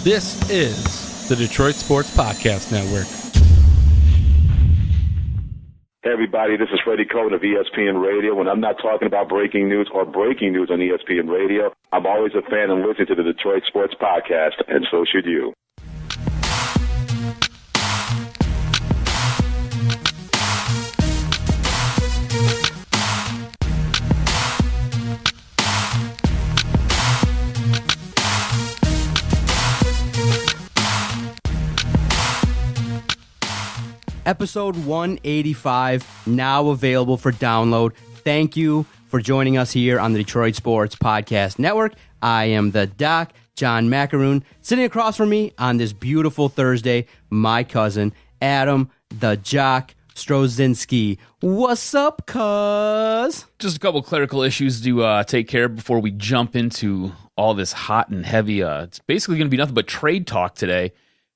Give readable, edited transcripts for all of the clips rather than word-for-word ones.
This is the Detroit Sports Podcast Network. Hey everybody, this is Freddie Cohen of ESPN Radio. When I'm not talking about breaking news or breaking news on ESPN Radio, I'm always a fan and listen to the Detroit Sports Podcast, and so should you. Episode 185, now available for download. Thank you for joining us here on the Detroit Sports Podcast Network. I am the Doc, John Macaroon. Sitting across from me on this beautiful Thursday, my cousin, Adam, the Jock Strozinski. What's up, cuz? Just a couple clerical issues to take care of before we jump into all this hot and heavy. It's basically going to be nothing but trade talk today.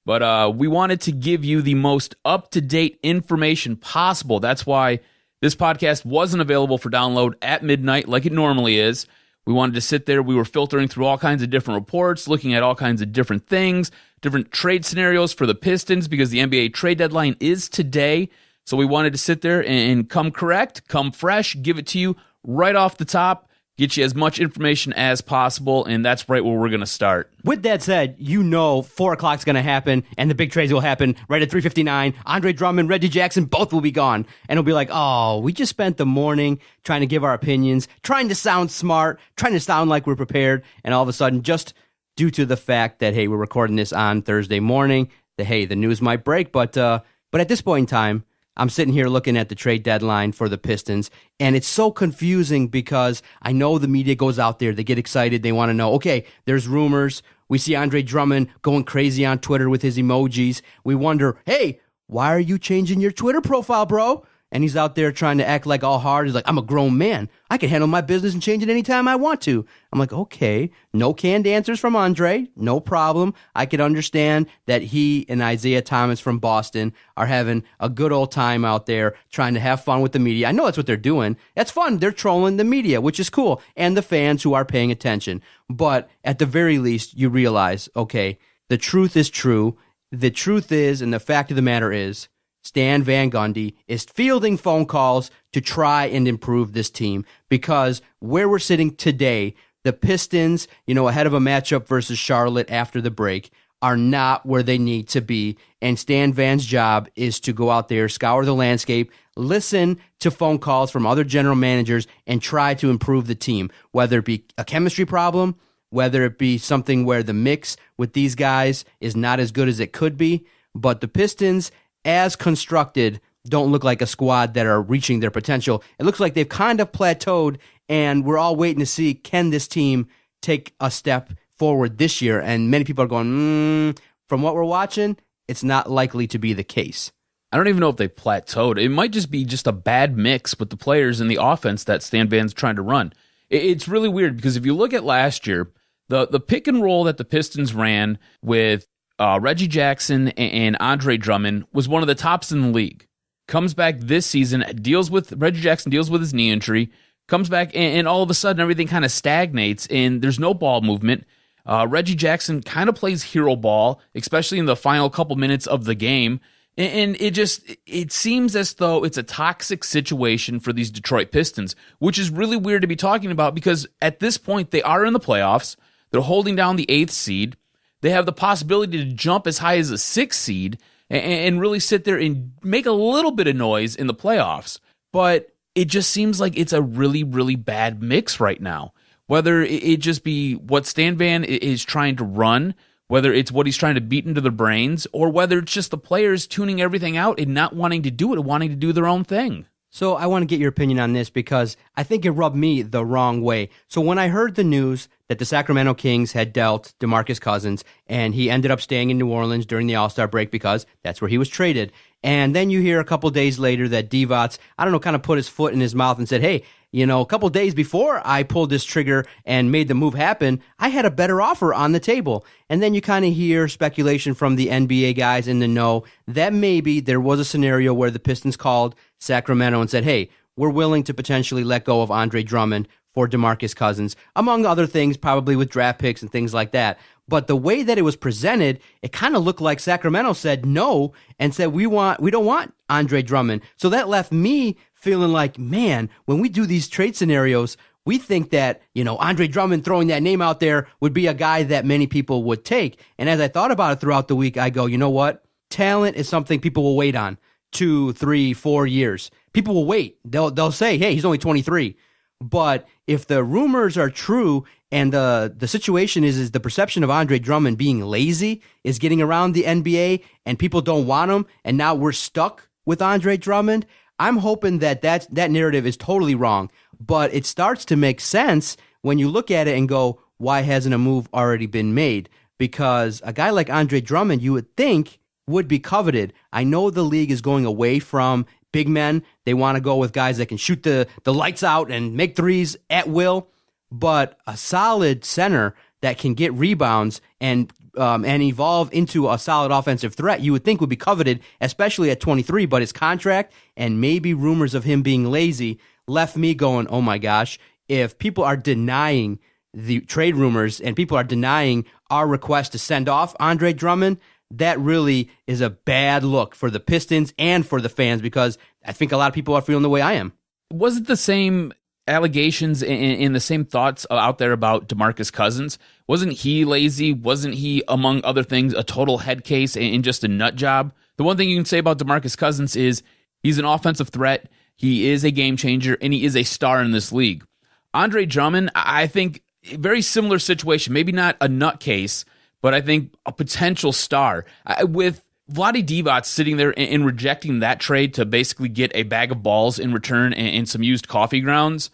But we wanted to give you the most up-to-date information possible. That's why this podcast wasn't available for download at midnight like it normally is. We wanted to sit there. We were filtering through all kinds of different reports, looking at all kinds of different things, different trade scenarios for the Pistons because the NBA trade deadline is today. So we wanted to sit there and come correct, come fresh, give it to you right off the top. Get you as much information as possible, and that's right where we're going to start. With that said, you know 4 o'clock's going to happen, and the big trades will happen right at 3:59. Andre Drummond, Reggie Jackson, both will be gone. And it'll be like, oh, we just spent the morning trying to give our opinions, trying to sound smart, trying to sound like we're prepared, and all of a sudden, just due to the fact that, hey, we're recording this on Thursday morning, the news might break, but at this point in time, I'm sitting here looking at the trade deadline for the Pistons, and it's so confusing because I know the media goes out there, they get excited, they want to know, okay, there's rumors, we see Andre Drummond going crazy on Twitter with his emojis, we wonder, hey, why are you changing your Twitter profile, bro? And he's out there trying to act like all hard. He's like, I'm a grown man. I can handle my business and change it anytime I want to. I'm like, okay, no canned answers from Andre. No problem. I can understand that he and Isaiah Thomas from Boston are having a good old time out there trying to have fun with the media. I know that's what they're doing. That's fun. They're trolling the media, which is cool, and the fans who are paying attention. But at the very least, you realize, okay, the truth is true. The truth is, and the fact of the matter is, Stan Van Gundy is fielding phone calls to try and improve this team because where we're sitting today, the Pistons, ahead of a matchup versus Charlotte after the break, are not where they need to be. And Stan Van's job is to go out there, scour the landscape, listen to phone calls from other general managers, and try to improve the team, whether it be a chemistry problem, whether it be something where the mix with these guys is not as good as it could be. But the Pistons, as constructed, don't look like a squad that are reaching their potential. It looks like they've kind of plateaued, and we're all waiting to see, can this team take a step forward this year? And many people are going, from what we're watching, it's not likely to be the case. I don't even know if they plateaued. It might just be just a bad mix with the players and the offense that Stan Van's trying to run. It's really weird because if you look at last year, the pick and roll that the Pistons ran with Reggie Jackson and Andre Drummond was one of the tops in the league. Comes back this season, Reggie Jackson deals with his knee injury, comes back, and all of a sudden everything kind of stagnates, and there's no ball movement. Reggie Jackson kind of plays hero ball, especially in the final couple minutes of the game, and it seems as though it's a toxic situation for these Detroit Pistons, which is really weird to be talking about because at this point they are in the playoffs, they're holding down the 8th seed, they have the possibility to jump as high as a 6th seed and really sit there and make a little bit of noise in the playoffs. But it just seems like it's a really, really bad mix right now. Whether it just be what Stan Van is trying to run, whether it's what he's trying to beat into their brains, or whether it's just the players tuning everything out and not wanting to do it and wanting to do their own thing. So I want to get your opinion on this because I think it rubbed me the wrong way. So when I heard the news that the Sacramento Kings had dealt DeMarcus Cousins and he ended up staying in New Orleans during the All-Star break because that's where he was traded. And then you hear a couple days later that Divac, kind of put his foot in his mouth and said, hey, a couple days before I pulled this trigger and made the move happen, I had a better offer on the table. And then you kind of hear speculation from the NBA guys in the know that maybe there was a scenario where the Pistons called Sacramento and said, hey, we're willing to potentially let go of Andre Drummond for DeMarcus Cousins, among other things, probably with draft picks and things like that. But the way that it was presented, it kind of looked like Sacramento said no and said we don't want Andre Drummond. So that left me feeling like, man, when we do these trade scenarios, we think that, Andre Drummond throwing that name out there would be a guy that many people would take. And as I thought about it throughout the week, I go, you know what? Talent is something people will wait on 2, 3, 4 years. People will wait. They'll say, hey, he's only 23. But if the rumors are true and the situation is the perception of Andre Drummond being lazy is getting around the NBA and people don't want him, and now we're stuck with Andre Drummond, I'm hoping that narrative is totally wrong. But it starts to make sense when you look at it and go, why hasn't a move already been made? Because a guy like Andre Drummond, you would think, would be coveted. I know the league is going away from big men. They want to go with guys that can shoot the lights out and make threes at will. But a solid center that can get rebounds and evolve into a solid offensive threat, you would think would be coveted, especially at 23. But his contract and maybe rumors of him being lazy left me going, oh my gosh, if people are denying the trade rumors and people are denying our request to send off Andre Drummond, that really is a bad look for the Pistons and for the fans, because I think a lot of people are feeling the way I am. Was it the same allegations and the same thoughts out there about DeMarcus Cousins? Wasn't he lazy? Wasn't he, among other things, a total head case and just a nut job? The one thing you can say about DeMarcus Cousins is he's an offensive threat, he is a game changer, and he is a star in this league. Andre Drummond, I think, very similar situation. Maybe not a nut case, but I think a potential star. With Vlade Divac sitting there and rejecting that trade to basically get a bag of balls in return and some used coffee grounds,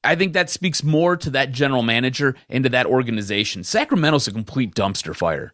I think that speaks more to that general manager and to that organization. Sacramento's a complete dumpster fire.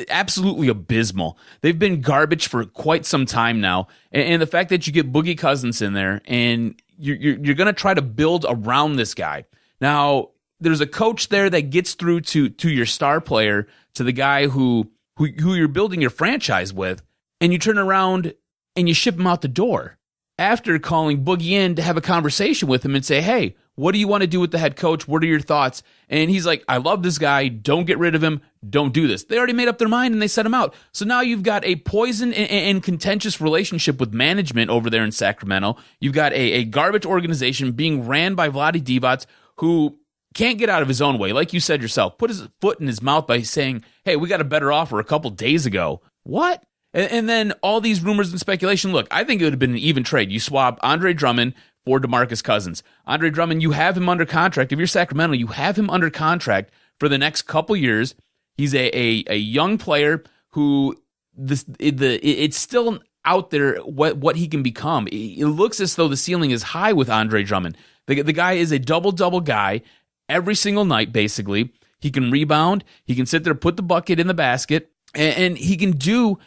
Absolutely abysmal. They've been garbage for quite some time now. And the fact that you get Boogie Cousins in there and you're going to try to build around this guy. Now, there's a coach there that gets through to your star player, to the guy who you're building your franchise with, and you turn around and you ship him out the door after calling Boogie in to have a conversation with him and say, hey, what do you want to do with the head coach? What are your thoughts? And he's like, I love this guy. Don't get rid of him. Don't do this. They already made up their mind and they set him out. So now you've got a poison and contentious relationship with management over there in Sacramento. You've got a garbage organization being ran by Vlade Divac, who can't get out of his own way. Like you said yourself, put his foot in his mouth by saying, hey, we got a better offer a couple days ago. What? And then all these rumors and speculation. Look, I think it would have been an even trade. You swap Andre Drummond for DeMarcus Cousins. Andre Drummond, you have him under contract. If you're Sacramento, you have him under contract for the next couple years. He's a young player who it's still out there what he can become. It looks as though the ceiling is high with Andre Drummond. The guy is a double-double guy every single night, basically. He can rebound. He can sit there, put the bucket in the basket, and he can do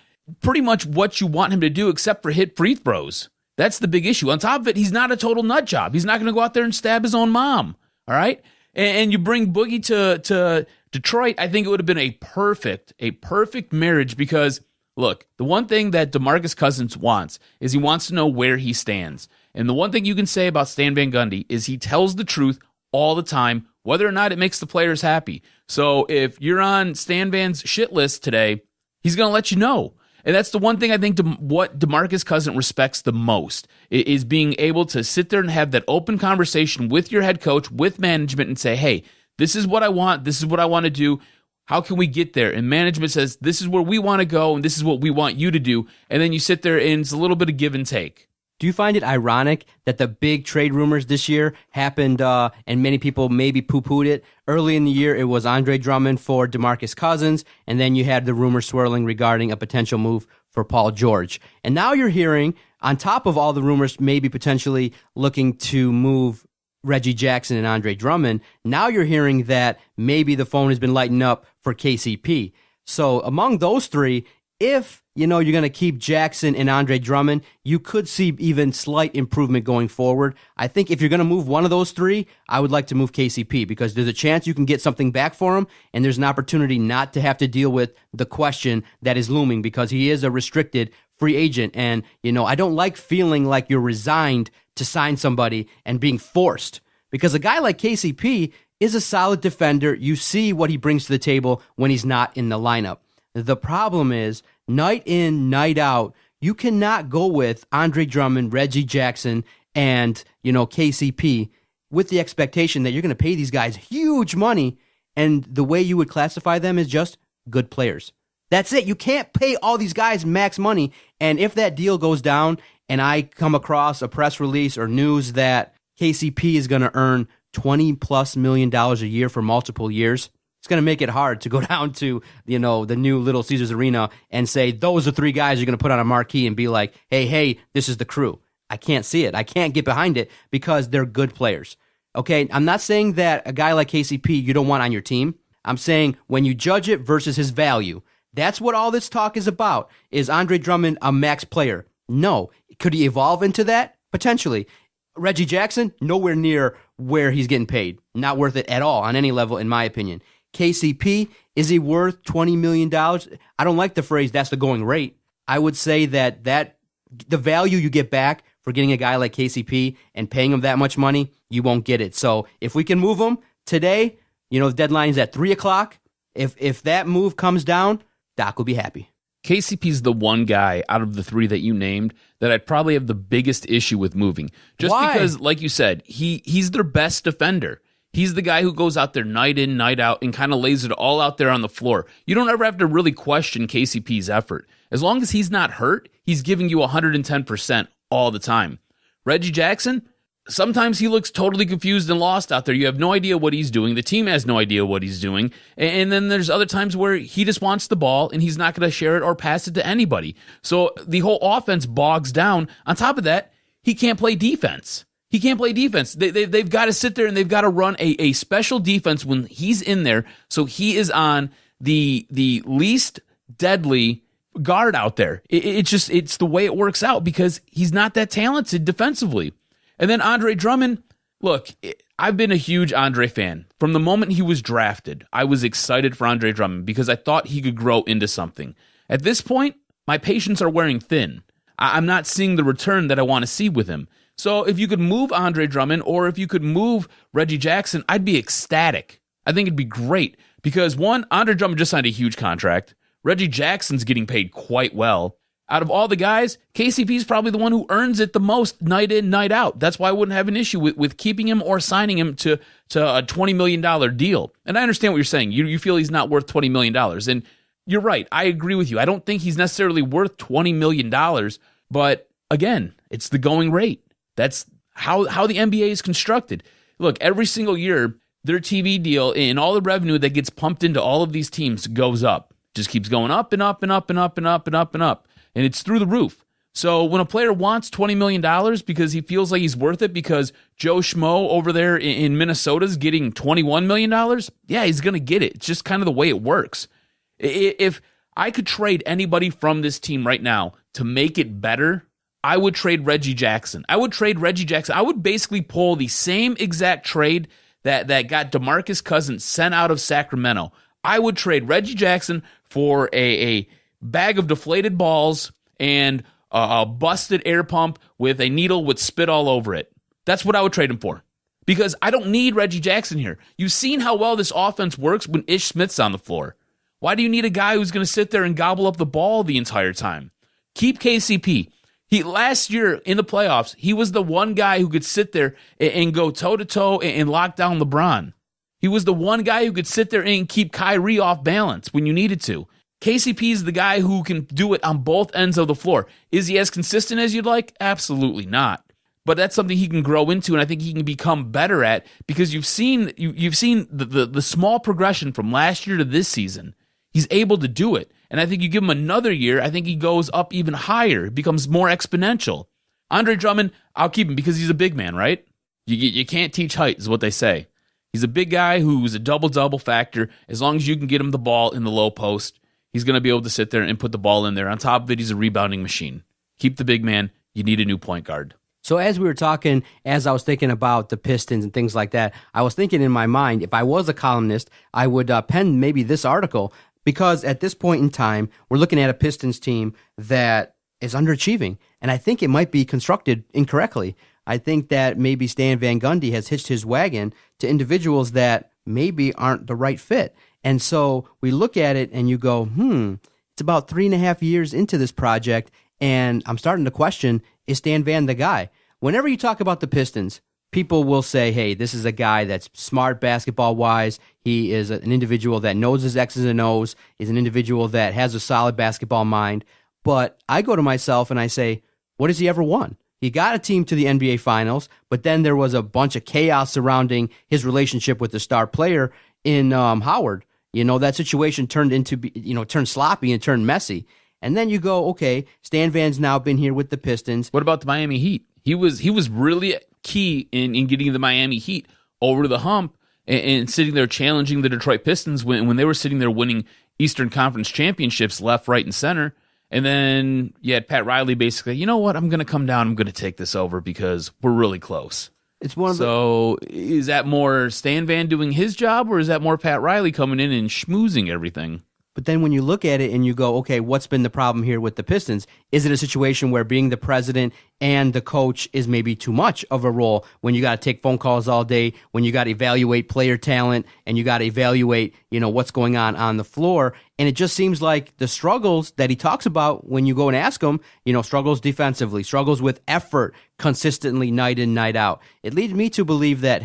pretty much what you want him to do except for hit free throws. That's the big issue. On top of it, he's not a total nut job. He's not going to go out there and stab his own mom, all right? And you bring Boogie to Detroit, I think it would have been a perfect marriage because, look, the one thing that DeMarcus Cousins wants is he wants to know where he stands. And the one thing you can say about Stan Van Gundy is he tells the truth all the time, whether or not it makes the players happy. So if you're on Stan Van's shit list today, he's going to let you know. And that's the one thing I think what DeMarcus Cousins respects the most is being able to sit there and have that open conversation with your head coach, with management, and say, hey, this is what I want. This is what I want to do. How can we get there? And management says, this is where we want to go, and this is what we want you to do. And then you sit there, and it's a little bit of give and take. Do you find it ironic that the big trade rumors this year happened, and many people maybe poo-pooed it? Early in the year, it was Andre Drummond for DeMarcus Cousins, and then you had the rumors swirling regarding a potential move for Paul George. And now you're hearing, on top of all the rumors maybe potentially looking to move Reggie Jackson and Andre Drummond, now you're hearing that maybe the phone has been lighting up for KCP. So among those three, if you're going to keep Jackson and Andre Drummond, you could see even slight improvement going forward. I think if you're going to move one of those three, I would like to move KCP because there's a chance you can get something back for him, and there's an opportunity not to have to deal with the question that is looming because he is a restricted free agent. And, I don't like feeling like you're resigned to sign somebody and being forced because a guy like KCP is a solid defender. You see what he brings to the table when he's not in the lineup. The problem is, night in, night out, you cannot go with Andre Drummond, Reggie Jackson, and KCP with the expectation that you're going to pay these guys huge money, and the way you would classify them is just good players. That's it. You can't pay all these guys max money, and if that deal goes down and I come across a press release or news that KCP is going to earn $20+ million a year for multiple years, it's going to make it hard to go down to the new Little Caesars Arena and say those are 3 guys you're going to put on a marquee and be like, hey, this is the crew. I can't see it. I can't get behind it because they're good players. Okay, I'm not saying that a guy like KCP you don't want on your team. I'm saying when you judge it versus his value, that's what all this talk is about. Is Andre Drummond a max player? No. Could he evolve into that? Potentially. Reggie Jackson, nowhere near where he's getting paid. Not worth it at all on any level, in my opinion. KCP, is he worth $20 million? I don't like the phrase, that's the going rate. I would say that the value you get back for getting a guy like KCP and paying him that much money, you won't get it. So if we can move him today, the deadline is at 3 o'clock. If that move comes down, Doc will be happy. KCP's the one guy out of the 3 that you named that I'd probably have the biggest issue with moving. Just Why? Because, like you said, he's their best defender. He's the guy who goes out there night in, night out, and kind of lays it all out there on the floor. You don't ever have to really question KCP's effort. As long as he's not hurt, he's giving you 110% all the time. Reggie Jackson, sometimes he looks totally confused and lost out there. You have no idea what he's doing. The team has no idea what he's doing. And then there's other times where he just wants the ball and he's not going to share it or pass it to anybody. So the whole offense bogs down. On top of that, he can't play defense. He can't play defense. They've got to sit there and they've got to run a special defense when he's in there. So he is on the least deadly guard out there. It's the way it works out because he's not that talented defensively. And then Andre Drummond, look, I've been a huge Andre fan. From the moment he was drafted, I was excited for Andre Drummond because I thought he could grow into something. At this point, my patience are wearing thin. I'm not seeing the return that I want to see with him. So if you could move Andre Drummond or if you could move Reggie Jackson, I'd be ecstatic. I think it'd be great because, one, Andre Drummond just signed a huge contract. Reggie Jackson's getting paid quite well. Out of all the guys, KCP's probably the one who earns it the most night in, night out. That's why I wouldn't have an issue with keeping him or signing him to a $20 million deal. And I understand what you're saying. You feel he's not worth $20 million. And you're right. I agree with you. I don't think he's necessarily worth $20 million. But again, it's the going rate. That's how the NBA is constructed. Look, every single year, their TV deal and all the revenue that gets pumped into all of these teams goes up. Just keeps going up and up and up and up and up and up and up. And it's through the roof. So when a player wants $20 million because he feels like he's worth it because Joe Schmo over there in Minnesota is getting $21 million, yeah, he's going to get it. It's just kind of the way it works. If I could trade anybody from this team right now to make it better, I would trade Reggie Jackson. I would basically pull the same exact trade that got DeMarcus Cousins sent out of Sacramento. I would trade Reggie Jackson for a bag of deflated balls and a busted air pump with a needle with spit all over it. That's what I would trade him for. Because I don't need Reggie Jackson here. You've seen how well this offense works when Ish Smith's on the floor. Why do you need a guy who's going to sit there and gobble up the ball the entire time? Keep KCP. Last year in the playoffs, he was the one guy who could sit there and go toe-to-toe and lock down LeBron. He was the one guy who could sit there and keep Kyrie off balance when you needed to. KCP is the guy who can do it on both ends of the floor. Is he as consistent as you'd like? Absolutely not. But that's something he can grow into, and I think he can become better at because you've seen the small progression from last year to this season. He's able to do it. And I think you give him another year, I think he goes up even higher. It becomes more exponential. Andre Drummond, I'll keep him because he's a big man, right? You can't teach height is what they say. He's a big guy who's a double-double factor. As long as you can get him the ball in the low post, he's going to be able to sit there and put the ball in there. On top of it, he's a rebounding machine. Keep the big man. You need a new point guard. So as we were talking, as I was thinking about the Pistons and things like that, I was thinking in my mind, if I was a columnist, I would pen maybe this article. Because at this point in time, we're looking at a Pistons team that is underachieving. And I think it might be constructed incorrectly. I think that maybe Stan Van Gundy has hitched his wagon to individuals that maybe aren't the right fit. And so we look at it and you go, it's about 3.5 years into this project, and I'm starting to question, is Stan Van the guy? Whenever you talk about the Pistons, people will say, hey, this is a guy that's smart basketball-wise. He is an individual that knows his X's and O's, is an individual that has a solid basketball mind. But I go to myself and I say, what has he ever won? He got a team to the NBA Finals, but then there was a bunch of chaos surrounding his relationship with the star player in Howard. That situation turned sloppy and turned messy. And then you go, okay, Stan Van's now been here with the Pistons. What about the Miami Heat? He was really key in getting the Miami Heat over the hump and sitting there challenging the Detroit Pistons when they were sitting there winning Eastern Conference championships left, right, and center. And then you had Pat Riley basically, you know what, I'm going to come down, I'm going to take this over because we're really close. It's one of So is that more Stan Van doing his job, or is that more Pat Riley coming in and schmoozing everything? But then when you look at it and you go, okay, what's been the problem here with the Pistons? Is it a situation where being the president and the coach is maybe too much of a role when you got to take phone calls all day, when you got to evaluate player talent and you got to evaluate, what's going on the floor? And it just seems like the struggles that he talks about when you go and ask him, struggles defensively, struggles with effort consistently night in, night out. It leads me to believe that,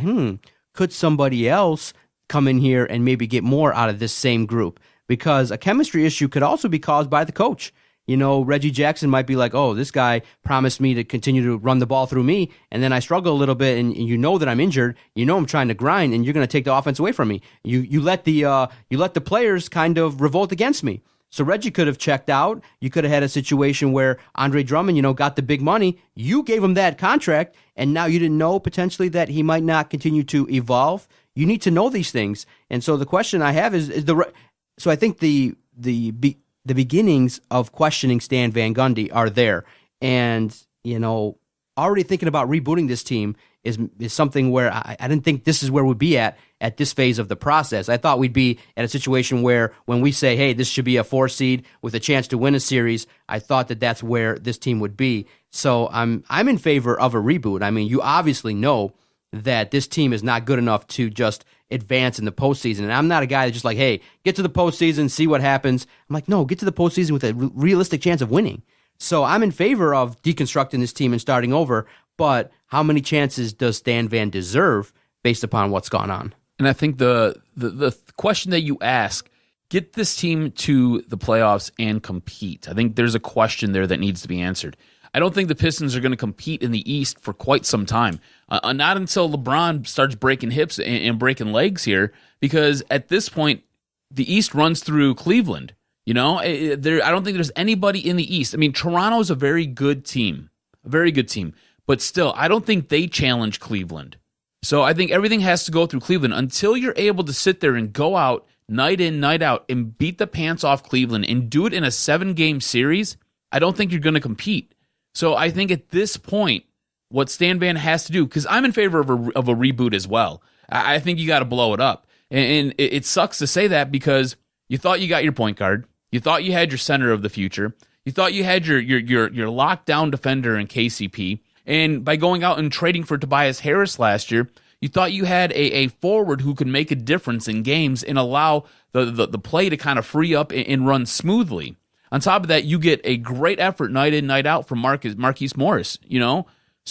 could somebody else come in here and maybe get more out of this same group? Because a chemistry issue could also be caused by the coach. Reggie Jackson might be like, oh, this guy promised me to continue to run the ball through me, and then I struggle a little bit, and that I'm injured. I'm trying to grind, and you're going to take the offense away from me. You let the players kind of revolt against me. So Reggie could have checked out. You could have had a situation where Andre Drummond, got the big money. You gave him that contract, and now you didn't know potentially that he might not continue to evolve. You need to know these things. And so the question I have is so I think the beginnings of questioning Stan Van Gundy are there, and already thinking about rebooting this team is something where I didn't think this is where we'd be at this phase of the process. I thought we'd be at a situation where when we say, hey, this should be a 4 seed with a chance to win a series, I thought that that's where this team would be. So I'm in favor of a reboot. I mean, you obviously know that this team is not good enough to just advance in the postseason. And I'm not a guy that's just like, hey, get to the postseason, see what happens. I'm like, no, get to the postseason with a realistic chance of winning. So I'm in favor of deconstructing this team and starting over, but how many chances does Stan Van deserve based upon what's gone on? And I think the question that you ask, get this team to the playoffs and compete. I think there's a question there that needs to be answered. I don't think the Pistons are going to compete in the East for quite some time. Not until LeBron starts breaking hips and breaking legs here, because at this point, the East runs through Cleveland. I don't think there's anybody in the East. I mean, Toronto's a very good team, but still, I don't think they challenge Cleveland. So I think everything has to go through Cleveland until you're able to sit there and go out night in, night out and beat the pants off Cleveland and do it in a 7-game series. I don't think you're going to compete. So I think at this point, what Stan Van has to do, because I'm in favor of a reboot as well. I think you got to blow it up. And it sucks to say that because you thought you got your point guard. You thought you had your center of the future. You thought you had your lockdown defender in KCP. And by going out and trading for Tobias Harris last year, you thought you had a forward who could make a difference in games and allow the play to kind of free up and run smoothly. On top of that, you get a great effort night in, night out from Marquise Morris,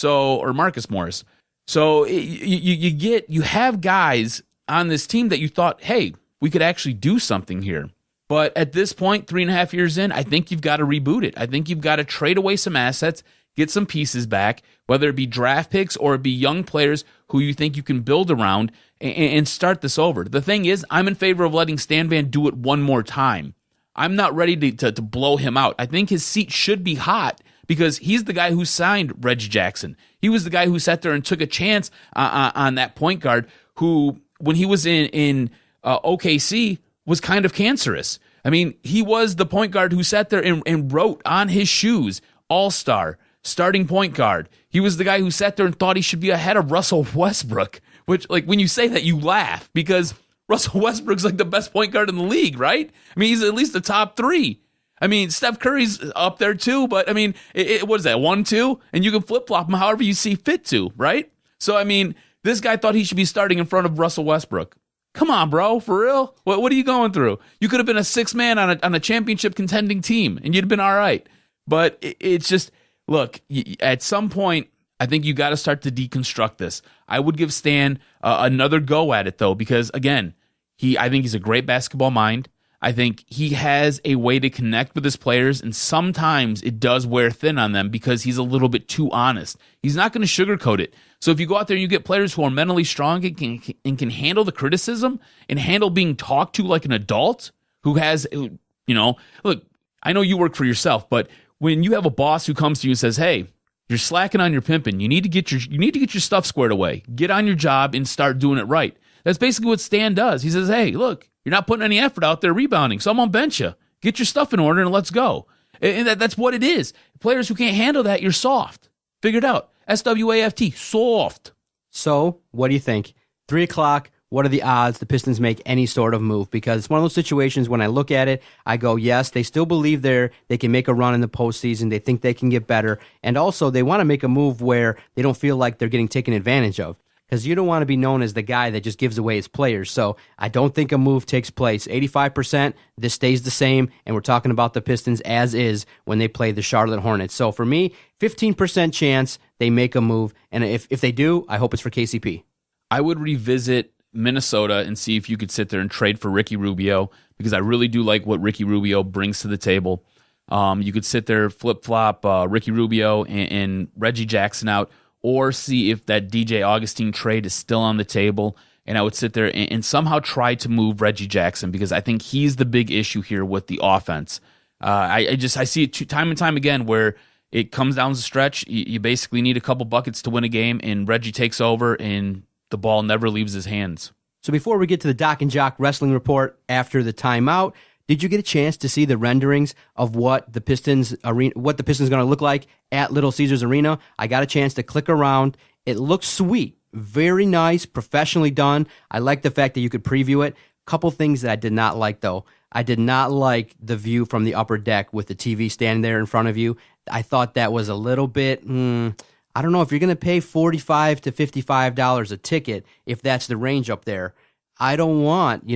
or Marcus Morris. So you have guys on this team that you thought, hey, we could actually do something here. But at this point, 3.5 years in, I think you've got to reboot it. I think you've got to trade away some assets, get some pieces back, whether it be draft picks or it be young players who you think you can build around and start this over. The thing is, I'm in favor of letting Stan Van do it one more time. I'm not ready to blow him out. I think his seat should be hot because he's the guy who signed Reggie Jackson. He was the guy who sat there and took a chance on that point guard who, when he was in OKC, was kind of cancerous. I mean, he was the point guard who sat there and wrote on his shoes, all-star, starting point guard. He was the guy who sat there and thought he should be ahead of Russell Westbrook, which, like, when you say that, you laugh because Russell Westbrook's like the best point guard in the league, right? I mean, he's at least the top 3. I mean, Steph Curry's up there too, but I mean, what is that, 1, 2? And you can flip-flop him however you see fit to, right? So, I mean, this guy thought he should be starting in front of Russell Westbrook. Come on, bro, for real? What are you going through? You could have been a 6-man on a championship contending team, and you'd have been all right. But it's just, look, at some point, I think you got to start to deconstruct this. I would give Stan another go at it, though, because, again, I think he's a great basketball mind. I think he has a way to connect with his players, and sometimes it does wear thin on them because he's a little bit too honest. He's not going to sugarcoat it. So if you go out there and you get players who are mentally strong and can handle the criticism and handle being talked to like an adult who has, look, I know you work for yourself, but when you have a boss who comes to you and says, hey, you're slacking on your pimping, you need to get your stuff squared away. Get on your job and start doing it right. That's basically what Stan does. He says, hey, look, you're not putting any effort out there rebounding, so I'm on bench you. Get your stuff in order and let's go. And that's what it is. Players who can't handle that, you're soft. Figure it out. SWAFT, soft. So, what do you think? 3 o'clock, what are the odds the Pistons make any sort of move? Because it's one of those situations when I look at it, I go, yes, they still believe they can make a run in the postseason. They think they can get better. And also, they want to make a move where they don't feel like they're getting taken advantage of. Because you don't want to be known as the guy that just gives away his players. So I don't think a move takes place. 85%, this stays the same, and we're talking about the Pistons as is when they play the Charlotte Hornets. So for me, 15% chance they make a move, and if they do, I hope it's for KCP. I would revisit Minnesota and see if you could sit there and trade for Ricky Rubio, because I really do like what Ricky Rubio brings to the table. You could sit there, flip-flop Ricky Rubio and Reggie Jackson out, or see if that DJ Augustine trade is still on the table. And I would sit there and somehow try to move Reggie Jackson, because I think he's the big issue here with the offense. I see it time and time again where it comes down the stretch. You basically need a couple buckets to win a game, and Reggie takes over, and the ball never leaves his hands. So before we get to the Doc and Jock Wrestling Report after the timeout, did you get a chance to see the renderings of what the Pistons arena, what the Pistons going to look like at Little Caesars Arena? I got a chance to click around. It looks sweet, very nice, professionally done. I like the fact that you could preview it. Couple things that I did not like, though. I did not like the view from the upper deck with the TV standing there in front of you. I thought that was a little bit, I don't know if you're going to pay $45 to $55 a ticket, if that's the range up there. I don't want,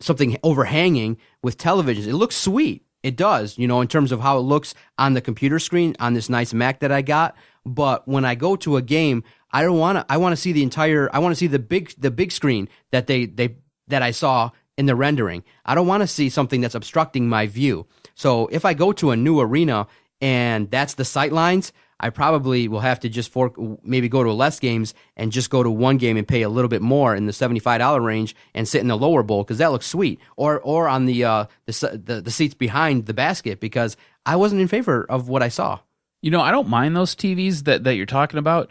something overhanging with televisions. It looks sweet. It does, in terms of how it looks on the computer screen on this nice Mac that I got. But when I go to a game, I want to see I want to see the big screen that that I saw in the rendering. I don't want to see something that's obstructing my view. So if I go to a new arena and that's the sight lines, I probably will have to just maybe go to less games and just go to one game and pay a little bit more in the $75 range and sit in the lower bowl, because that looks sweet. Or on the seats behind the basket, because I wasn't in favor of what I saw. I don't mind those TVs that you're talking about.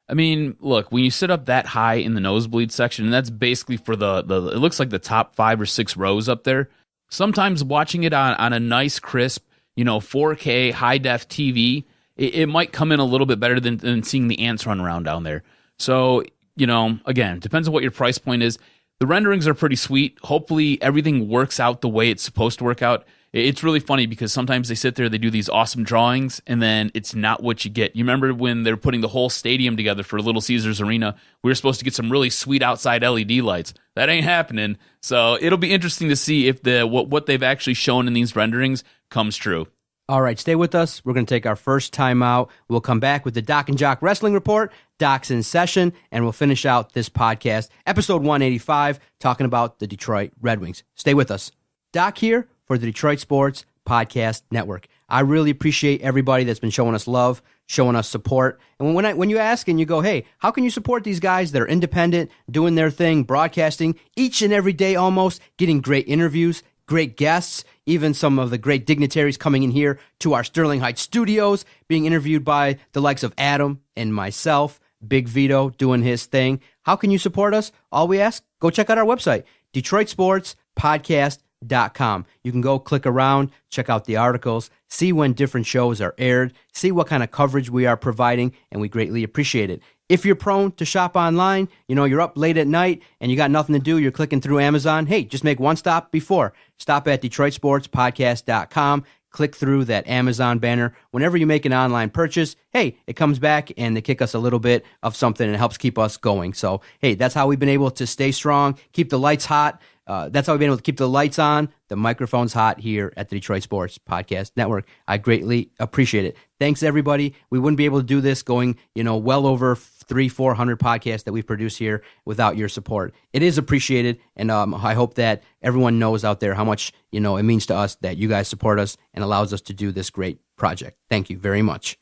I mean, look, when you sit up that high in the nosebleed section, and that's basically for the it looks like the top 5 or 6 rows up there. Sometimes watching it on a nice, crisp, 4K high-def TV, it might come in a little bit better than seeing the ants run around down there. So, again, depends on what your price point is. The renderings are pretty sweet. Hopefully everything works out the way it's supposed to work out. It's really funny because sometimes they sit there, they do these awesome drawings, and then it's not what you get. You remember when they're putting the whole stadium together for Little Caesars Arena, we were supposed to get some really sweet outside LED lights. That ain't happening. So it'll be interesting to see if what they've actually shown in these renderings comes true. All right, stay with us. We're going to take our first time out. We'll come back with the Doc and Jock Wrestling Report. Doc's in session, and we'll finish out this podcast, episode 185, talking about the Detroit Red Wings. Stay with us. Doc here for the Detroit Sports Podcast Network. I really appreciate everybody that's been showing us love, showing us support. And when you ask and you go, hey, how can you support these guys that are independent, doing their thing, broadcasting each and every day almost, getting great interviews, great guests, even some of the great dignitaries coming in here to our Sterling Heights studios, being interviewed by the likes of Adam and myself, Big Vito doing his thing. How can you support us? All we ask, go check out our website, DetroitSportsPodcast.com. You can go click around, check out the articles, see when different shows are aired, see what kind of coverage we are providing, and we greatly appreciate it. If you're prone to shop online, you're up late at night and you got nothing to do, you're clicking through Amazon, hey, just make one stop before. Stop at DetroitSportsPodcast.com. click through that Amazon banner. Whenever you make an online purchase, hey, it comes back and they kick us a little bit of something and it helps keep us going. So, hey, that's how we've been able to stay strong, keep the lights hot. That's how we've been able to keep the lights on, the microphones hot here at the Detroit Sports Podcast Network. I greatly appreciate it. Thanks, everybody. We wouldn't be able to do this going, well over 300-400 podcasts that we've produced here without your support. It is appreciated, and I hope that everyone knows out there how much, it means to us that you guys support us and allows us to do this great project. Thank you very much.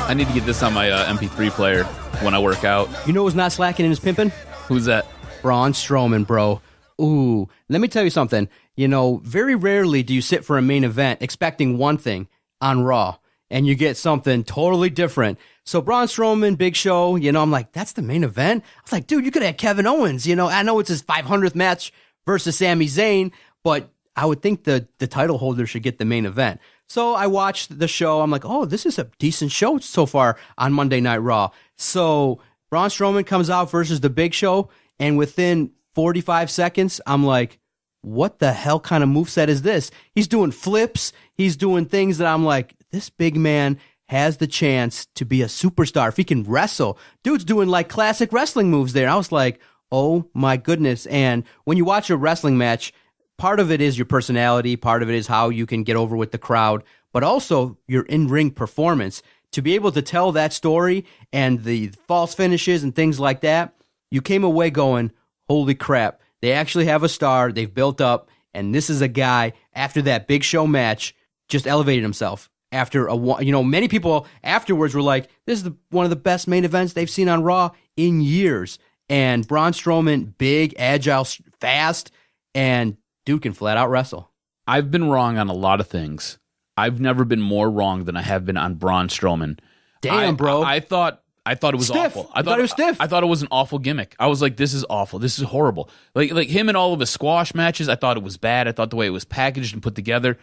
I need to get this on my MP3 player when I work out. You know who's not slacking in his pimping? Who's that? Braun Strowman, bro. Ooh, let me tell you something. Very rarely do you sit for a main event expecting one thing on Raw, and you get something totally different. So Braun Strowman, Big Show, I'm like, that's the main event? I was like, dude, you could have Kevin Owens. I know it's his 500th match versus Sami Zayn, but I would think the title holder should get the main event. So I watched the show. I'm like, oh, this is a decent show so far on Monday Night Raw. So Braun Strowman comes out versus the Big Show, and within 45 seconds, I'm like, what the hell kind of moveset is this? He's doing flips. He's doing things that I'm like, this big man has the chance to be a superstar. If he can wrestle, dude's doing like classic wrestling moves there. I was like, oh my goodness. And when you watch a wrestling match, part of it is your personality, part of it is how you can get over with the crowd, but also your in-ring performance. To be able to tell that story and the false finishes and things like that, you came away going, holy crap, they actually have a star, they've built up, and this is a guy, after that Big Show match, just elevated himself. After many people afterwards were like, this is one of the best main events they've seen on Raw in years. And Braun Strowman, big, agile, fast, and dude can flat out wrestle. I've been wrong on a lot of things. I've never been more wrong than I have been on Braun Strowman. Damn, bro. I thought it was stiff. awful. I thought it was stiff. I thought it was an awful gimmick. I was like, this is awful. This is horrible. Like him in all of his squash matches, I thought it was bad. I thought the way it was packaged and put together.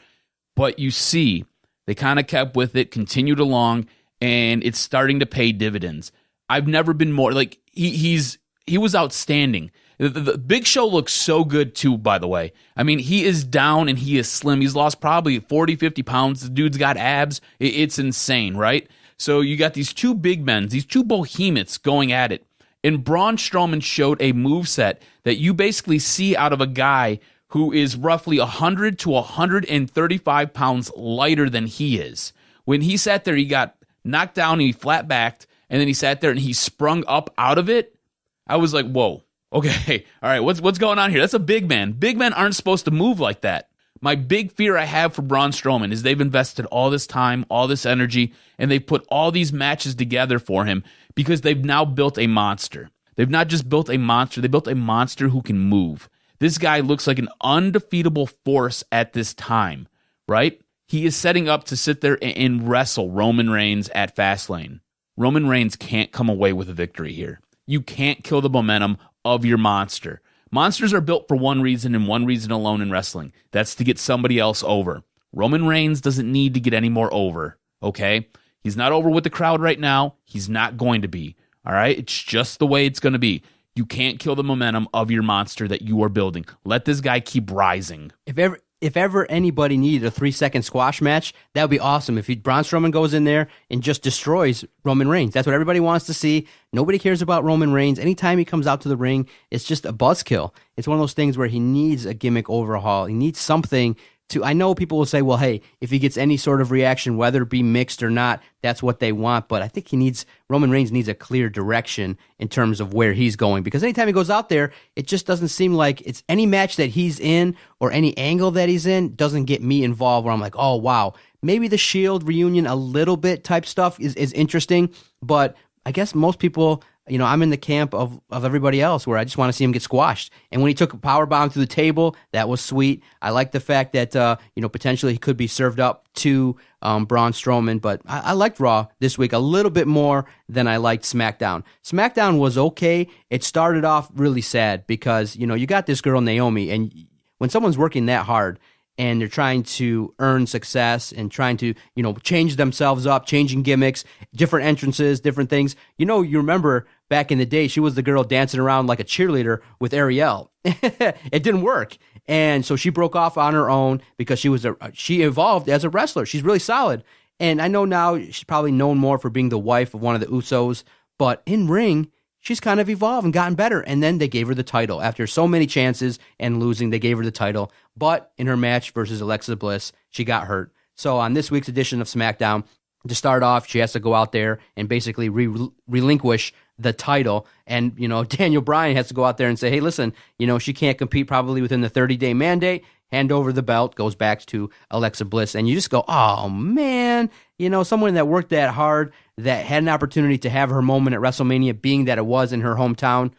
But you see, they kind of kept with it, continued along, and it's starting to pay dividends. I've never been more like he was outstanding. The Big Show looks so good, too, by the way. I mean, he is down and he is slim. He's lost probably 40, 50 pounds. The dude's got abs. It's insane, right? So you got these two big men, these two behemoths going at it. And Braun Strowman showed a moveset that you basically see out of a guy who is roughly 100 to 135 pounds lighter than he is. When he sat there, he got knocked down and he flat-backed, and then he sat there and he sprung up out of it. I was like, whoa. Okay, all right, what's going on here? That's a big man. Big men aren't supposed to move like that. My big fear I have for Braun Strowman is they've invested all this time, all this energy, and they've put all these matches together for him because they've now built a monster. They've not just built a monster, they built a monster who can move. This guy looks like an undefeatable force at this time, right? He is setting up to sit there and wrestle Roman Reigns at Fastlane. Roman Reigns can't come away with a victory here. You can't kill the momentum of your monster. Monsters are built for one reason and one reason alone in wrestling. That's to get somebody else over. Roman Reigns doesn't need to get any more over, okay? He's not over with the crowd right now. He's not going to be, all right? It's just the way it's going to be. You can't kill the momentum of your monster that you are building. Let this guy keep rising. If ever anybody needed a 3-second squash match, that would be awesome. If Braun Strowman goes in there and just destroys Roman Reigns. That's what everybody wants to see. Nobody cares about Roman Reigns. Anytime he comes out to the ring, it's just a buzzkill. It's one of those things where he needs a gimmick overhaul. He needs something to, I know people will say, well, hey, if he gets any sort of reaction, whether it be mixed or not, that's what they want. But I think Roman Reigns needs a clear direction in terms of where he's going. Because anytime he goes out there, it just doesn't seem like it's any match that he's in or any angle that he's in doesn't get me involved where I'm like, oh, wow, maybe the Shield reunion a little bit type stuff is interesting. But I guess most people, I'm in the camp of everybody else where I just want to see him get squashed. And when he took a power bomb through the table, that was sweet. I like the fact that, potentially he could be served up to Braun Strowman. But I liked Raw this week a little bit more than I liked SmackDown. SmackDown was okay. It started off really sad because, you got this girl, Naomi, and when someone's working that hard and they're trying to earn success and trying to, change themselves up, changing gimmicks, different entrances, different things. You remember back in the day, she was the girl dancing around like a cheerleader with Ariel. It didn't work. And so she broke off on her own because she evolved as a wrestler. She's really solid. And I know now she's probably known more for being the wife of one of the Usos, but in ring, she's kind of evolved and gotten better. And then they gave her the title. After so many chances and losing, they gave her the title. But in her match versus Alexa Bliss, she got hurt. So on this week's edition of SmackDown, to start off, she has to go out there and basically relinquish the title. And, Daniel Bryan has to go out there and say, hey, listen, she can't compete probably within the 30-day mandate. Hand over the belt, goes back to Alexa Bliss. And you just go, oh, man, someone that worked that hard, that had an opportunity to have her moment at WrestleMania, being that it was in her hometown.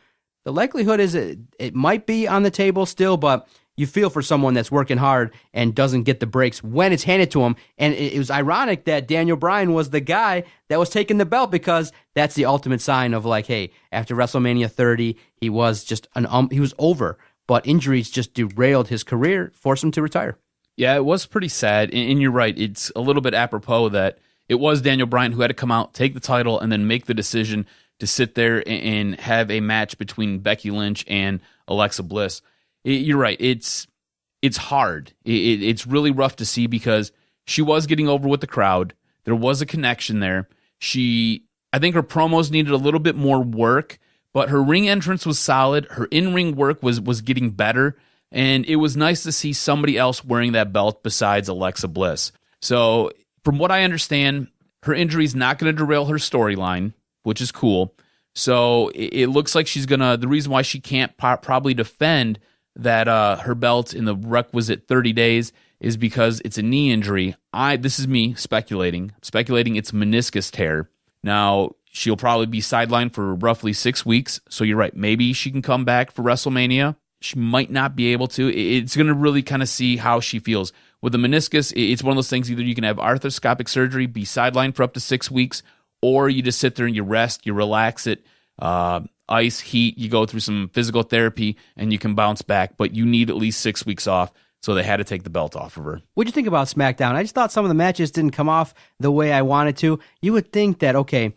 The likelihood is it might be on the table still, but you feel for someone that's working hard and doesn't get the breaks when it's handed to him. And it was ironic that Daniel Bryan was the guy that was taking the belt, because that's the ultimate sign of like, hey, after WrestleMania 30, he was just he was over. But injuries just derailed his career, forced him to retire. Yeah, it was pretty sad. And you're right. It's a little bit apropos that it was Daniel Bryan who had to come out, take the title, and then make the decision to sit there and have a match between Becky Lynch and Alexa Bliss. You're right. It's hard. It's really rough to see because she was getting over with the crowd. There was a connection there. I think her promos needed a little bit more work, but her ring entrance was solid. Her in-ring work was getting better, and it was nice to see somebody else wearing that belt besides Alexa Bliss. So from what I understand, her injury is not going to derail her storyline, which is cool. So it looks like the reason why she can't probably defend that her belt in the requisite 30 days is because it's a knee injury. This is me speculating it's meniscus tear. Now, she'll probably be sidelined for roughly 6 weeks. So you're right. Maybe she can come back for WrestleMania. She might not be able to. It's going to really kind of see how she feels. With the meniscus, it's one of those things, either you can have arthroscopic surgery, be sidelined for up to 6 weeks, or you just sit there and you rest, you relax it, ice, heat, you go through some physical therapy, and you can bounce back. But you need at least 6 weeks off. So they had to take the belt off of her. What'd you think about SmackDown? I just thought some of the matches didn't come off the way I wanted to. You would think that, okay,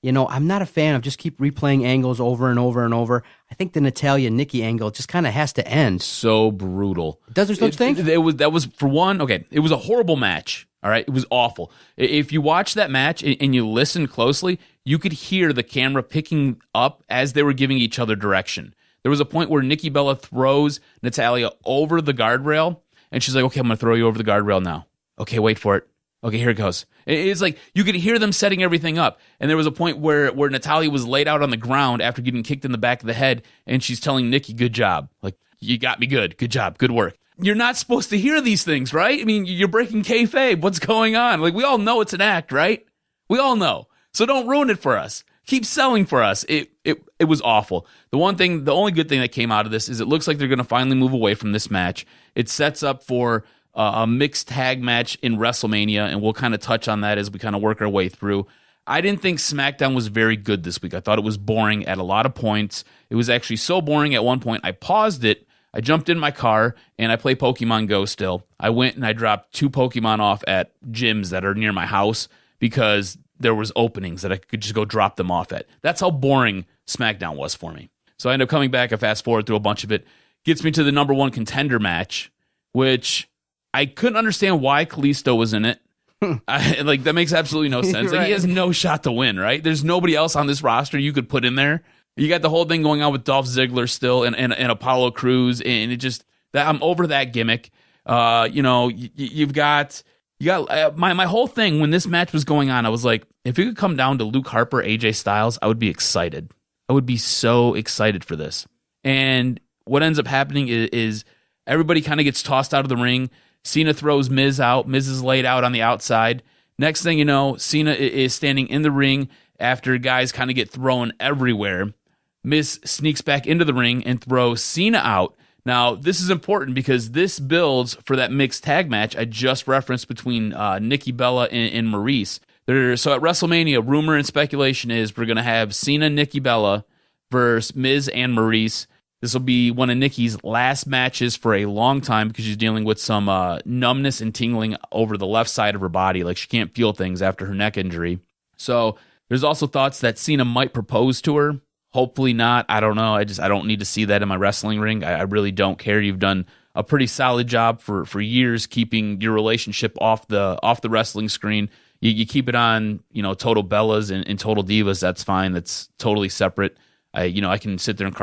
I'm not a fan of just keep replaying angles over and over and over. I think the Natalya-Nikki angle just kind of has to end. So brutal. Does there such thing? That was, for one, okay, it was a horrible match. All right, it was awful. If you watch that match and you listen closely, you could hear the camera picking up as they were giving each other direction. There was a point where Nikki Bella throws Natalya over the guardrail, and she's like, okay, I'm going to throw you over the guardrail now. Okay, wait for it. Okay, here it goes. It's like you could hear them setting everything up. And there was a point where Natalya was laid out on the ground after getting kicked in the back of the head, and she's telling Nikki, good job. Like, you got me good. Good job. Good work. You're not supposed to hear these things, right? I mean, you're breaking kayfabe. What's going on? Like, we all know it's an act, right? We all know. So don't ruin it for us. Keep selling for us. It was awful. The only good thing that came out of this is it looks like they're going to finally move away from this match. It sets up for a mixed tag match in WrestleMania, and we'll kind of touch on that as we kind of work our way through. I didn't think SmackDown was very good this week. I thought it was boring at a lot of points. It was actually so boring at one point, I paused it, I jumped in my car, and I play Pokemon Go still. I went and I dropped 2 Pokemon off at gyms that are near my house because there was openings that I could just go drop them off at. That's how boring SmackDown was for me. So I ended up coming back. I fast forward through a bunch of it. Gets me to the number 1 contender match, which I couldn't understand why Kalisto was in it. That makes absolutely no sense. Right. Like, he has no shot to win, right? There's nobody else on this roster you could put in there. You got the whole thing going on with Dolph Ziggler still and Apollo Crews, and it just that I'm over that gimmick. You've got my whole thing when this match was going on. I was like, if it could come down to Luke Harper, AJ Styles, I would be excited. I would be so excited for this. And what ends up happening is everybody kind of gets tossed out of the ring. Cena throws Miz out. Miz is laid out on the outside. Next thing you know, Cena is standing in the ring after guys kind of get thrown everywhere. Miz sneaks back into the ring and throws Cena out. Now, this is important because this builds for that mixed tag match I just referenced between Nikki Bella and Maurice. So at WrestleMania, rumor and speculation is we're going to have Cena, Nikki Bella versus Miz and Maurice. This will be one of Nikki's last matches for a long time because she's dealing with some numbness and tingling over the left side of her body. Like she can't feel things after her neck injury. So there's also thoughts that Cena might propose to her. Hopefully not. I don't know. I don't need to see that in my wrestling ring. I really don't care. You've done a pretty solid job for years keeping your relationship off the wrestling screen. You keep it on, Total Bellas and Total Divas. That's fine. That's totally separate. I can sit there and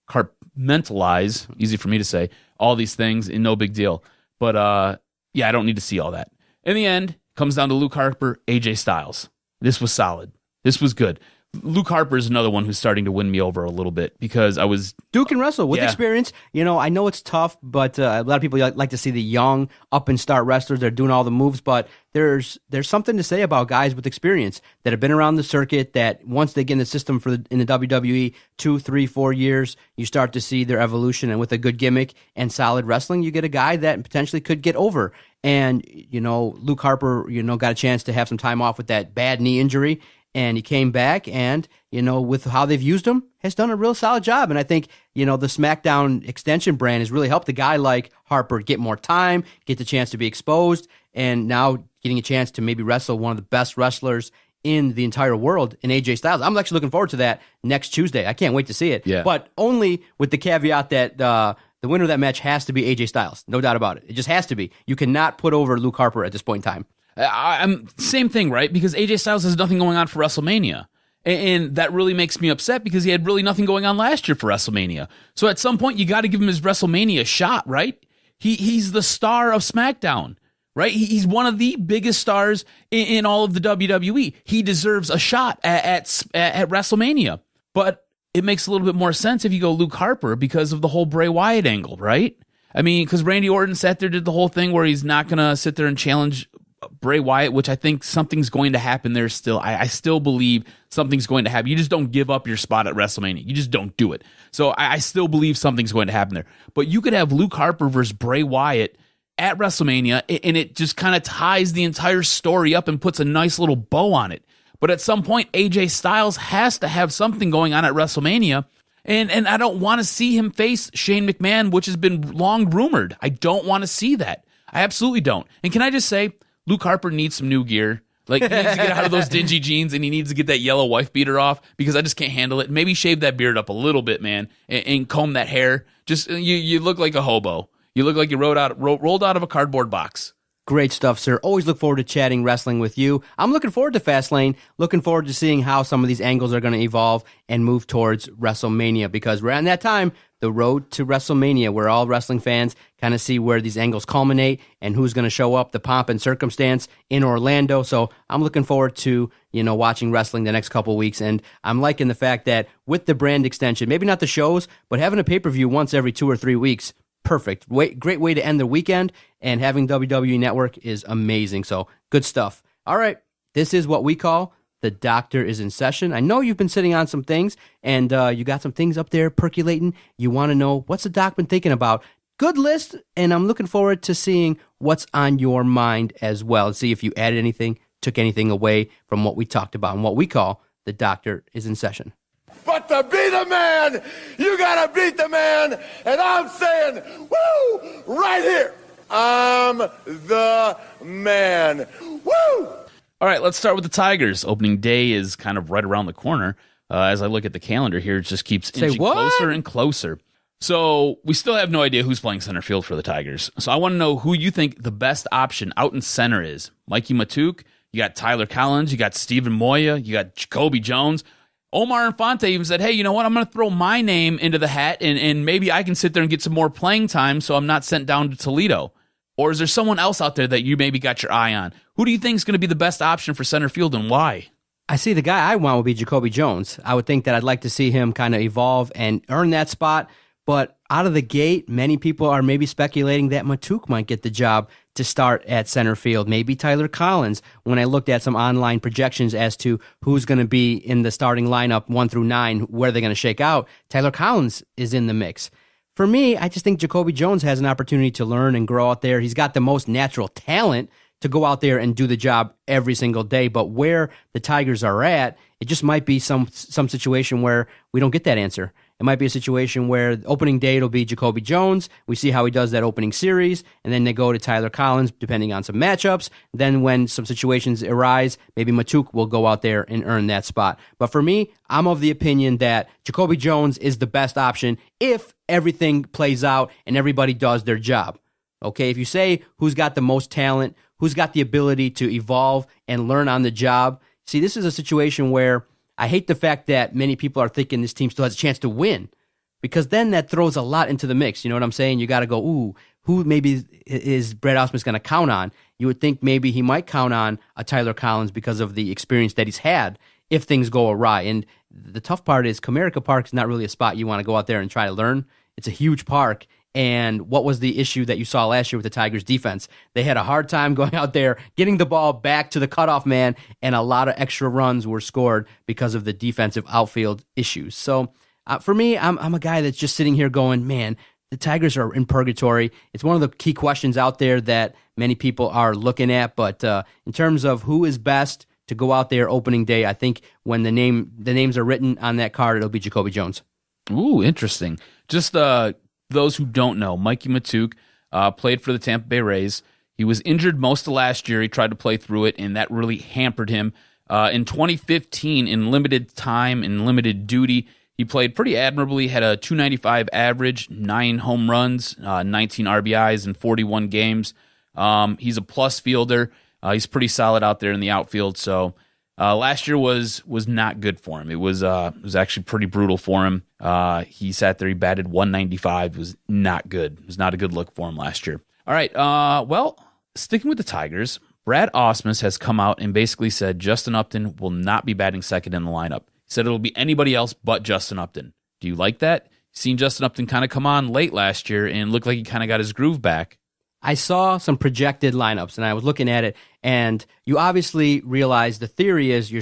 compartmentalize, easy for me to say, all these things and no big deal. But I don't need to see all that. In the end, it comes down to Luke Harper, AJ Styles. This was solid. This was good. Luke Harper is another one who's starting to win me over a little bit because I was... Duke and wrestle with experience. I know it's tough, but a lot of people like to see the young, up-and-start wrestlers that are doing all the moves, but there's something to say about guys with experience that have been around the circuit, that once they get in the system in the WWE 2, 3, 4 years, you start to see their evolution, and with a good gimmick and solid wrestling, you get a guy that potentially could get over. And, Luke Harper, got a chance to have some time off with that bad knee injury, and he came back and, with how they've used him, has done a real solid job. And I think, the SmackDown extension brand has really helped a guy like Harper get more time, get the chance to be exposed, and now getting a chance to maybe wrestle one of the best wrestlers in the entire world in AJ Styles. I'm actually looking forward to that next Tuesday. I can't wait to see it. Yeah. But only with the caveat that the winner of that match has to be AJ Styles. No doubt about it. It just has to be. You cannot put over Luke Harper at this point in time. I'm same thing, right? Because AJ Styles has nothing going on for WrestleMania. And that really makes me upset because he had really nothing going on last year for WrestleMania. So at some point, you got to give him his WrestleMania shot, right? He's the star of SmackDown, right? He's one of the biggest stars in all of the WWE. He deserves a shot at WrestleMania. But it makes a little bit more sense if you go Luke Harper because of the whole Bray Wyatt angle, right? I mean, because Randy Orton sat there, did the whole thing where he's not going to sit there and challenge Bray Wyatt, which I think something's going to happen there still. I still believe something's going to happen. You just don't give up your spot at WrestleMania. You just don't do it. So I still believe something's going to happen there. But you could have Luke Harper versus Bray Wyatt at WrestleMania, and it just kind of ties the entire story up and puts a nice little bow on it. But at some point, AJ Styles has to have something going on at WrestleMania, and I don't want to see him face Shane McMahon, which has been long rumored. I don't want to see that. I absolutely don't. And can I just say, Luke Harper needs some new gear. Like, he needs to get out of those dingy jeans, and he needs to get that yellow wife beater off because I just can't handle it. Maybe shave that beard up a little bit, man, and comb that hair. Just you look like a hobo. You look like you rolled out of a cardboard box. Great stuff, sir. Always look forward to chatting wrestling with you. I'm looking forward to Fastlane. Looking forward to seeing how some of these angles are going to evolve and move towards WrestleMania, because we're on that time, the road to WrestleMania, where all wrestling fans kind of see where these angles culminate and who's going to show up, the pomp and circumstance in Orlando. So I'm looking forward to, watching wrestling the next couple of weeks. And I'm liking the fact that with the brand extension, maybe not the shows, but having a pay-per-view once every 2 or 3 weeks, perfect. Great way to end the weekend, and having WWE Network is amazing. So good stuff. All right, this is what we call The Doctor is in Session. I know you've been sitting on some things, and you got some things up there percolating. You want to know, what's the doc been thinking about? Good list, and I'm looking forward to seeing what's on your mind as well, and see if you added anything, took anything away from what we talked about, and what we call The Doctor is in Session. But to be the man, you gotta beat the man. And I'm saying, woo, right here. I'm the man. Woo! All right, let's start with the Tigers. Opening day is kind of right around the corner. As I look at the calendar here, it just keeps inching closer and closer. So we still have no idea who's playing center field for the Tigers. So I want to know who you think the best option out in center is. Mikey Matuk, you got Tyler Collins, you got Steven Moya, you got Jacoby Jones. Omar Infante even said, hey, you know what? I'm going to throw my name into the hat, and maybe I can sit there and get some more playing time so I'm not sent down to Toledo. Or is there someone else out there that you maybe got your eye on? Who do you think is going to be the best option for center field, and why? I see the guy I want would be Jacoby Jones. I would think that I'd like to see him kind of evolve and earn that spot. But out of the gate, many people are maybe speculating that Matuk might get the job to start at center field. Maybe Tyler Collins, when I looked at some online projections as to who's going to be in the starting lineup 1 through 9, where they're going to shake out, Tyler Collins is in the mix. For me, I just think Jacoby Jones has an opportunity to learn and grow out there. He's got the most natural talent to go out there and do the job every single day. But where the Tigers are at, it just might be some situation where we don't get that answer. It might be a situation where opening day it'll be Jacoby Jones. We see how he does that opening series, and then they go to Tyler Collins depending on some matchups. Then when some situations arise, maybe Matuk will go out there and earn that spot. But for me, I'm of the opinion that Jacoby Jones is the best option if everything plays out and everybody does their job. Okay, if you say who's got the most talent, who's got the ability to evolve and learn on the job, see, this is a situation where I hate the fact that many people are thinking this team still has a chance to win, because then that throws a lot into the mix. You know what I'm saying? You got to go, ooh, who maybe is Brad Ausmus going to count on? You would think maybe he might count on a Tyler Collins because of the experience that he's had if things go awry. And the tough part is Comerica Park is not really a spot you want to go out there and try to learn. It's a huge park. And what was the issue that you saw last year with the Tigers defense? They had a hard time going out there, getting the ball back to the cutoff man, and a lot of extra runs were scored because of the defensive outfield issues. So for me, I'm a guy that's just sitting here going, man, the Tigers are in purgatory. It's one of the key questions out there that many people are looking at. But in terms of who is best to go out there opening day, I think when the names are written on that card, it'll be Jacoby Jones. Ooh, interesting. Just those who don't know, Mikey Matuk played for the Tampa Bay Rays. He was injured most of last year. He tried to play through it, and that really hampered him. In 2015, in limited time, in limited duty, he played pretty admirably, had a 295 average, 9 home runs, 19 RBIs in 41 games. He's a plus fielder. He's pretty solid out there in the outfield, so last year was not good for him. It was actually pretty brutal for him. He sat there, he batted 195. It was not good. It was not a good look for him last year. All right, well, sticking with the Tigers, Brad Ausmus has come out and basically said Justin Upton will not be batting second in the lineup. He said it'll be anybody else but Justin Upton. Do you like that? Seen Justin Upton kind of come on late last year and looked like he kind of got his groove back. I saw some projected lineups, and I was looking at it, and you obviously realize the theory is the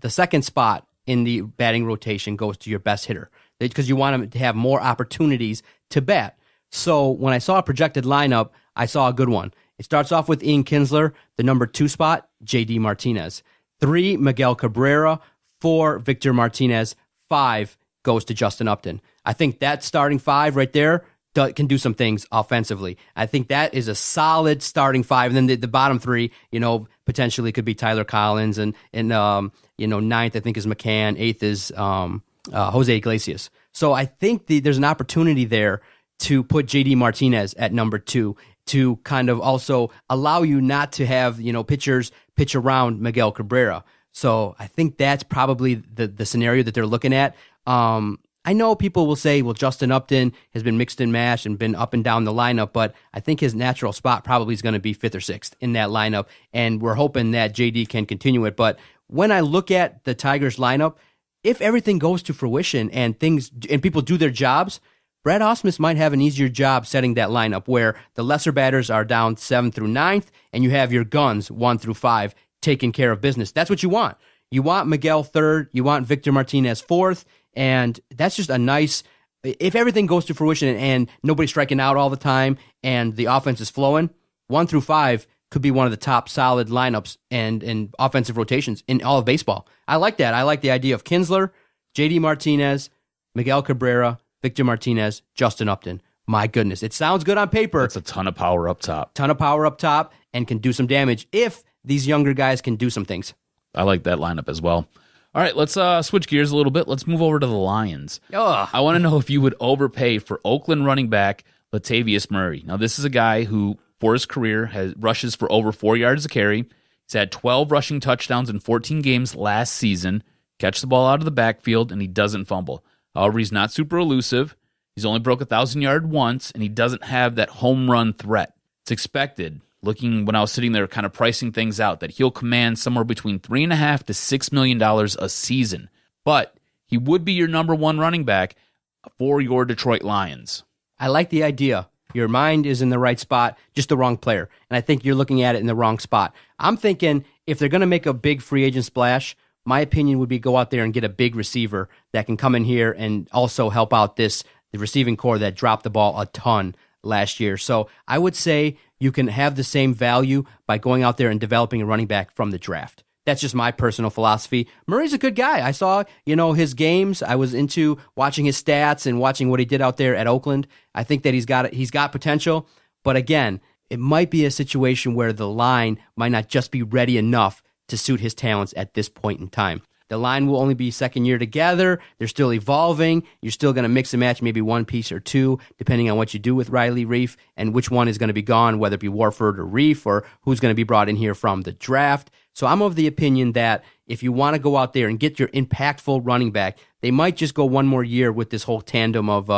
second spot in the batting rotation goes to your best hitter because you want him to have more opportunities to bat. So when I saw a projected lineup, I saw a good one. It starts off with Ian Kinsler, the number 2 spot, J.D. Martinez. 3, Miguel Cabrera. 4, Victor Martinez. 5 goes to Justin Upton. I think that starting 5 right there can do some things offensively. I think that is a solid starting 5. And then the bottom 3, potentially could be Tyler Collins, and 9th I think is McCann, 8th is Jose Iglesias. So I think there's an opportunity there to put JD Martinez at number 2 to kind of also allow you not to have pitchers pitch around Miguel Cabrera. So I think that's probably the scenario that they're looking at. I know people will say, well, Justin Upton has been mixed and matched and been up and down the lineup, but I think his natural spot probably is going to be 5th or 6th in that lineup, and we're hoping that JD can continue it. But when I look at the Tigers lineup, if everything goes to fruition and people do their jobs, Brad Ausmus might have an easier job setting that lineup where the lesser batters are down 7th through 9th, and you have your guns 1 through 5 taking care of business. That's what you want. You want Miguel 3rd, you want Victor Martinez 4th, and that's just a nice, if everything goes to fruition and nobody's striking out all the time and the offense is flowing, 1 through 5 could be one of the top solid lineups and offensive rotations in all of baseball. I like that. I like the idea of Kinsler, JD Martinez, Miguel Cabrera, Victor Martinez, Justin Upton. My goodness, it sounds good on paper. That's a ton of power up top. And can do some damage if these younger guys can do some things. I like that lineup as well. All right, let's switch gears a little bit. Let's move over to the Lions. I want to know if you would overpay for Oakland running back Latavius Murray. Now, this is a guy who, for his career, rushes for over 4 yards a carry. He's had 12 rushing touchdowns in 14 games last season, catch the ball out of the backfield, and he doesn't fumble. However, he's not super elusive. He's only broke 1,000-yard once, and he doesn't have that home run threat. It's expected, looking when I was sitting there kind of pricing things out, that he'll command somewhere between $3.5 to $6 million a season. But he would be your number 1 running back for your Detroit Lions. I like the idea. Your mind is in the right spot, just the wrong player. And I think you're looking at it in the wrong spot. I'm thinking if they're going to make a big free agent splash, my opinion would be go out there and get a big receiver that can come in here and also help out the receiving core that dropped the ball a ton last year. So I would say you can have the same value by going out there and developing a running back from the draft. That's just my personal philosophy. Murray's a good guy. I saw, his games. I was into watching his stats and watching what he did out there at Oakland. I think that he's got potential. But again, it might be a situation where the line might not just be ready enough to suit his talents at this point in time. The line will only be second year together. They're still evolving. You're still going to mix and match maybe one piece or two, depending on what you do with Riley Reef and which one is going to be gone, whether it be Warford or Reef, or who's going to be brought in here from the draft. So I'm of the opinion that if you want to go out there and get your impactful running back, they might just go one more year with this whole tandem of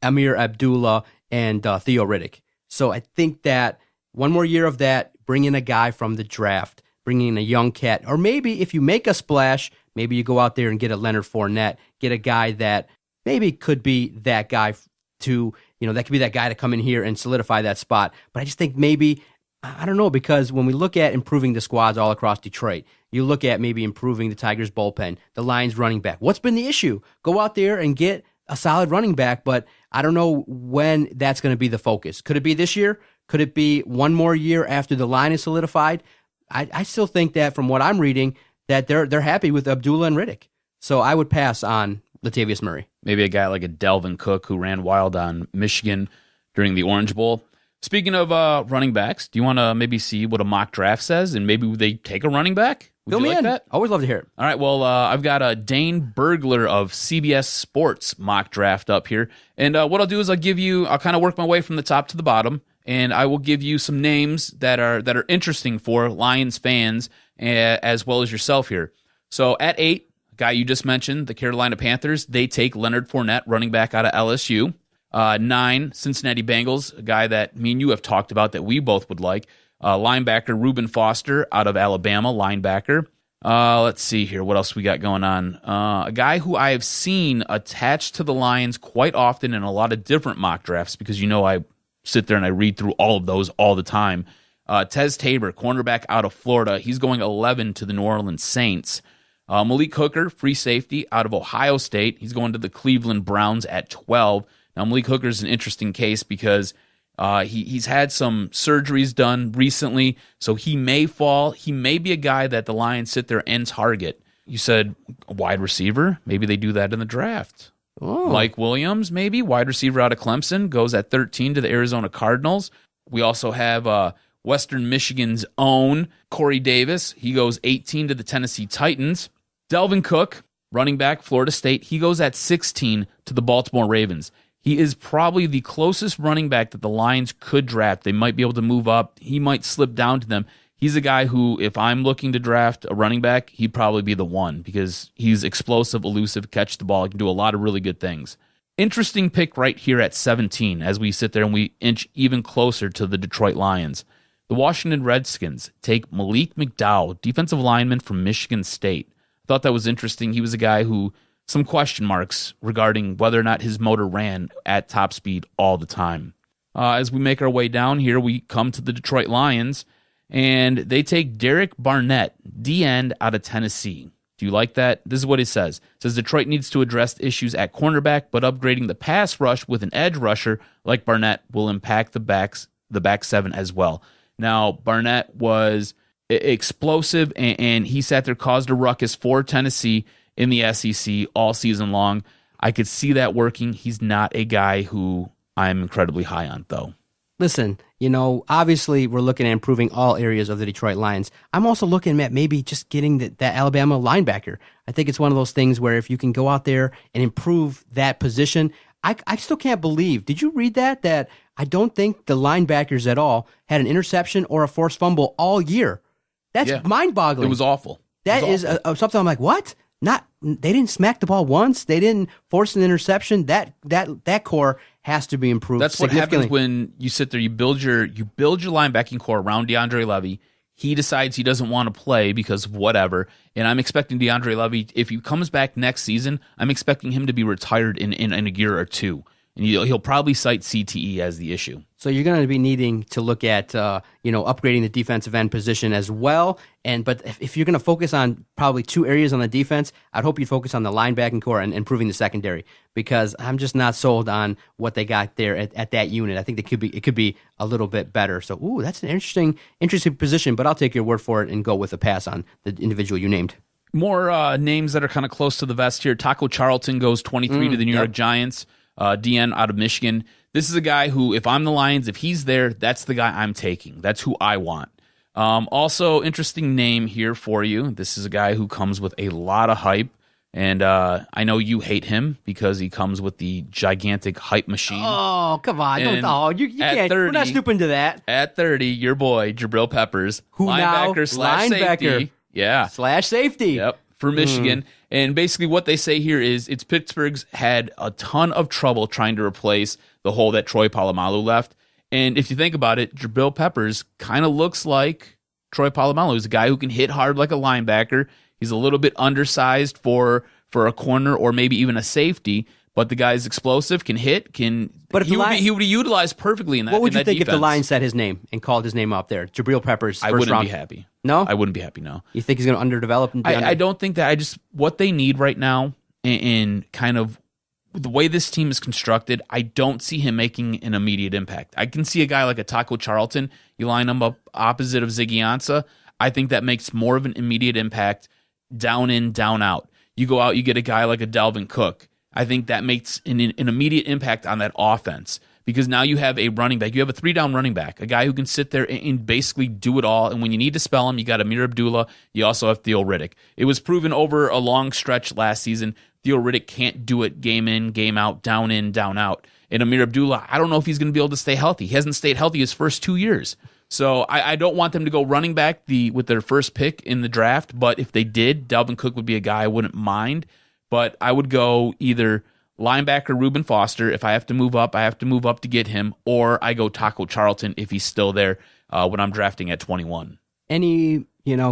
Amir Abdullah and Theo Riddick. So I think that one more year of that, bring in a guy from the draft, bring in a young cat, or maybe if you make a splash, maybe you go out there and get a Leonard Fournette, get a guy that maybe could be that guy to, that could be that guy to come in here and solidify that spot. But I just think maybe, I don't know, because when we look at improving the squads all across Detroit, you look at maybe improving the Tigers bullpen, the Lions running back. What's been the issue? Go out there and get a solid running back, but I don't know when that's going to be the focus. Could it be this year? Could it be one more year after the line is solidified? I still think that from what I'm reading, that they're happy with Abdullah and Riddick. So I would pass on Latavius Murray. Maybe a guy like a Dalvin Cook who ran wild on Michigan during the Orange Bowl. Speaking of running backs, do you want to maybe see what a mock draft says and maybe they take a running back? Would Fill you me like in. that? Always love to hear it. All right, well, I've got a Dane Burglar of CBS Sports mock draft up here. And what I'll do is I'll kind of work my way from the top to the bottom, and I will give you some names that are interesting for Lions fans as well as yourself here. So at 8, guy you just mentioned, the Carolina Panthers, they take Leonard Fournette, running back out of LSU. 9, Cincinnati Bengals, a guy that me and you have talked about that we both would like. Linebacker Reuben Foster out of Alabama, linebacker. Let's see here. What else we got going on? A guy who I have seen attached to the Lions quite often in a lot of different mock drafts because, I sit there and I read through all of those all the time. Tez Tabor, cornerback out of Florida. He's going 11 to the New Orleans Saints. Malik Hooker, free safety out of Ohio State. He's going to the Cleveland Browns at 12. Now, Malik Hooker is an interesting case because he's had some surgeries done recently, so he may fall. He may be a guy that the Lions sit there and target. You said a wide receiver? Maybe they do that in the draft. Oh. Mike Williams, maybe, wide receiver out of Clemson, goes at 13 to the Arizona Cardinals. We also have Western Michigan's own Corey Davis. He goes 18 to the Tennessee Titans. Delvin Cook, running back, Florida State. He goes at 16 to the Baltimore Ravens. He is probably the closest running back that the Lions could draft. They might be able to move up. He might slip down to them. He's a guy who, if I'm looking to draft a running back, he'd probably be the one because he's explosive, elusive, catch the ball. He can do a lot of really good things. Interesting pick right here at 17 as we sit there and we inch even closer to the Detroit Lions. The Washington Redskins take Malik McDowell, defensive lineman from Michigan State. I thought that was interesting. He was a guy who some question marks regarding whether or not his motor ran at top speed all the time. As we make our way down here, we come to the Detroit Lions, and they take Derek Barnett, D-end out of Tennessee. Do you like that? This is what it says. It says Detroit needs to address issues at cornerback, but upgrading the pass rush with an edge rusher like Barnett will impact the back seven as well. Now, Barnett was explosive, and he sat there, caused a ruckus for Tennessee in the SEC all season long. I could see that working. He's not a guy who I'm incredibly high on, though. Listen, obviously we're looking at improving all areas of the Detroit Lions. I'm also looking at maybe just getting that Alabama linebacker. I think it's one of those things where if you can go out there and improve that position, I still can't believe. Did you read that I don't think the linebackers at all had an interception or a forced fumble all year? That's mind-boggling. It was awful. That is something I'm like, what? They didn't smack the ball once. They didn't force an interception. That core has to be improved. That's what happens when you sit there. You build your linebacking core around DeAndre Levy. He decides he doesn't want to play because of whatever. And I'm expecting DeAndre Levy, if he comes back next season, I'm expecting him to be retired in a year or two. and he'll probably cite CTE as the issue. So you're going to be needing to look at, upgrading the defensive end position as well. But if you're going to focus on probably two areas on the defense, I'd hope you'd focus on the linebacking core and improving the secondary, because I'm just not sold on what they got there at that unit. I think it could be a little bit better. So, that's an interesting position, but I'll take your word for it and go with a pass on the individual you named. More names that are kind of close to the vest here. Taco Charlton goes 23 to the New York Giants. DN out of Michigan. This is a guy who, if I'm the Lions, if he's there, that's the guy I'm taking. That's who I want. Also, interesting name here for you. This is a guy who comes with a lot of hype, and I know you hate him because he comes with the gigantic hype machine. Oh, come on. You can't. 30, we're not stooping to that. At 30, your boy, Jabril Peppers, who linebacker slash safety. Yeah. Slash safety. Yep. For Michigan. And basically what they say here is it's Pittsburgh's had a ton of trouble trying to replace the hole that Troy Polamalu left. And if you think about it, Jabril Peppers kind of looks like Troy Polamalu. He's a guy who can hit hard like a linebacker. He's a little bit undersized for a corner or maybe even a safety, but the guy's explosive, can hit, But he would be utilized perfectly in that. What would you think defense. if the Lions said his name and called his name up there? Jabril Peppers. First I wouldn't round. be happy. No? I wouldn't be happy, no. You think he's going to underdevelop? I don't think that. What they need right now in kind of the way this team is constructed, I don't see him making an immediate impact. I can see a guy like a Taco Charlton, you line him up opposite of Ziggy Ansah, I think that makes more of an immediate impact down in, down out. You go out, you get a guy like a Dalvin Cook. I think that makes an immediate impact on that offense. Because now you have a running back. You have a 3-down running back, a guy who can sit there and basically do it all. And when you need to spell him, you got Amir Abdullah. You also have Theo Riddick. It was proven over a long stretch last season, Theo Riddick can't do it game in, game out, down in, down out. And Amir Abdullah, I don't know if he's going to be able to stay healthy. He hasn't stayed healthy his first 2 years. So I don't want them to go running back with their first pick in the draft. But if they did, Dalvin Cook would be a guy I wouldn't mind. But I would go either linebacker Reuben Foster. If I have to move up, I have to move up to get him, or I go Taco Charlton if he's still there when I'm drafting at 21. Any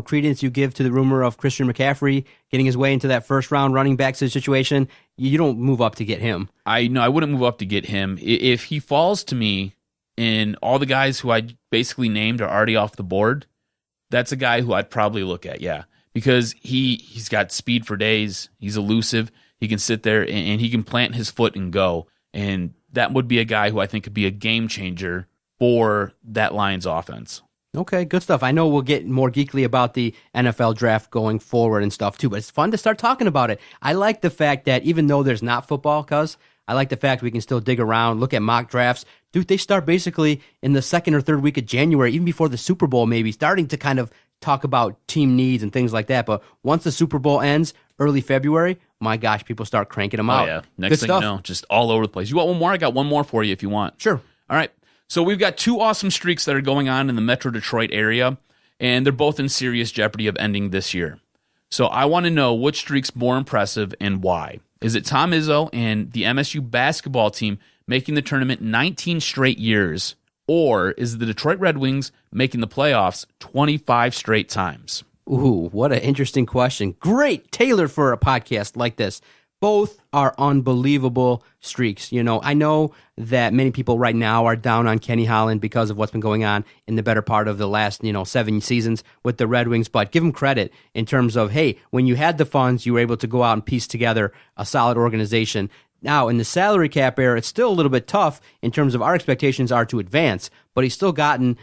credence you give to the rumor of Christian McCaffrey getting his way into that first round running back situation? You don't move up to get him. I wouldn't move up to get him. If he falls to me and all the guys who I basically named are already off the board, that's a guy who I'd probably look at, yeah. Because he's got speed for days. He's elusive. He can sit there and he can plant his foot and go. And that would be a guy who I think could be a game changer for that Lions offense. Okay, good stuff. I know we'll get more geekly about the NFL draft going forward and stuff too, but it's fun to start talking about it. I like the fact that even though there's not football, I like the fact we can still dig around, look at mock drafts. Dude, they start basically in the second or third week of January, even before the Super Bowl maybe, starting to kind of talk about team needs and things like that. But once the Super Bowl ends, early February, my gosh, people start cranking them out. Yeah. Next thing you know, just all over the place. You want one more? I got one more for you if you want. Sure. All right. So we've got two awesome streaks that are going on in the Metro Detroit area, and they're both in serious jeopardy of ending this year. So I want to know which streak's more impressive and why. Is it Tom Izzo and the MSU basketball team making the tournament 19 straight years, or is it the Detroit Red Wings making the playoffs 25 straight times? Ooh, what an interesting question. Great, tailored for a podcast like this. Both are unbelievable streaks. I know that many people right now are down on Kenny Holland because of what's been going on in the better part of the last, 7 seasons with the Red Wings, but give them credit in terms of, hey, when you had the funds, you were able to go out and piece together a solid organization. Now, in the salary cap era, it's still a little bit tough in terms of our expectations are to advance, but he's still gotten,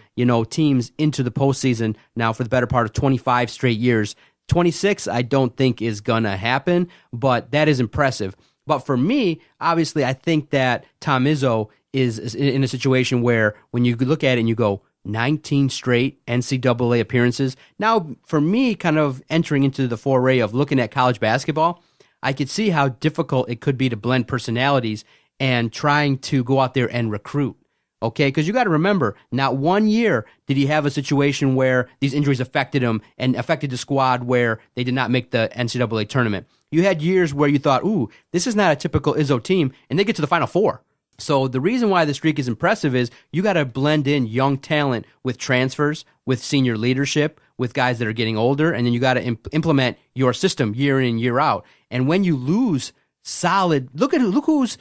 teams into the postseason now for the better part of 25 straight years. 26, I don't think is going to happen, but that is impressive. But for me, obviously, I think that Tom Izzo is in a situation where when you look at it and you go, 19 straight NCAA appearances. Now, for me, kind of entering into the foray of looking at college basketball, I could see how difficult it could be to blend personalities and trying to go out there and recruit. Okay, because you got to remember, not 1 year did he have a situation where these injuries affected him and affected the squad where they did not make the NCAA tournament. You had years where you thought, ooh, this is not a typical Izzo team, and they get to the Final Four. So the reason why the streak is impressive is you got to blend in young talent with transfers, with senior leadership, with guys that are getting older, and then you got to implement your system year in, year out. And when you lose solid, look who's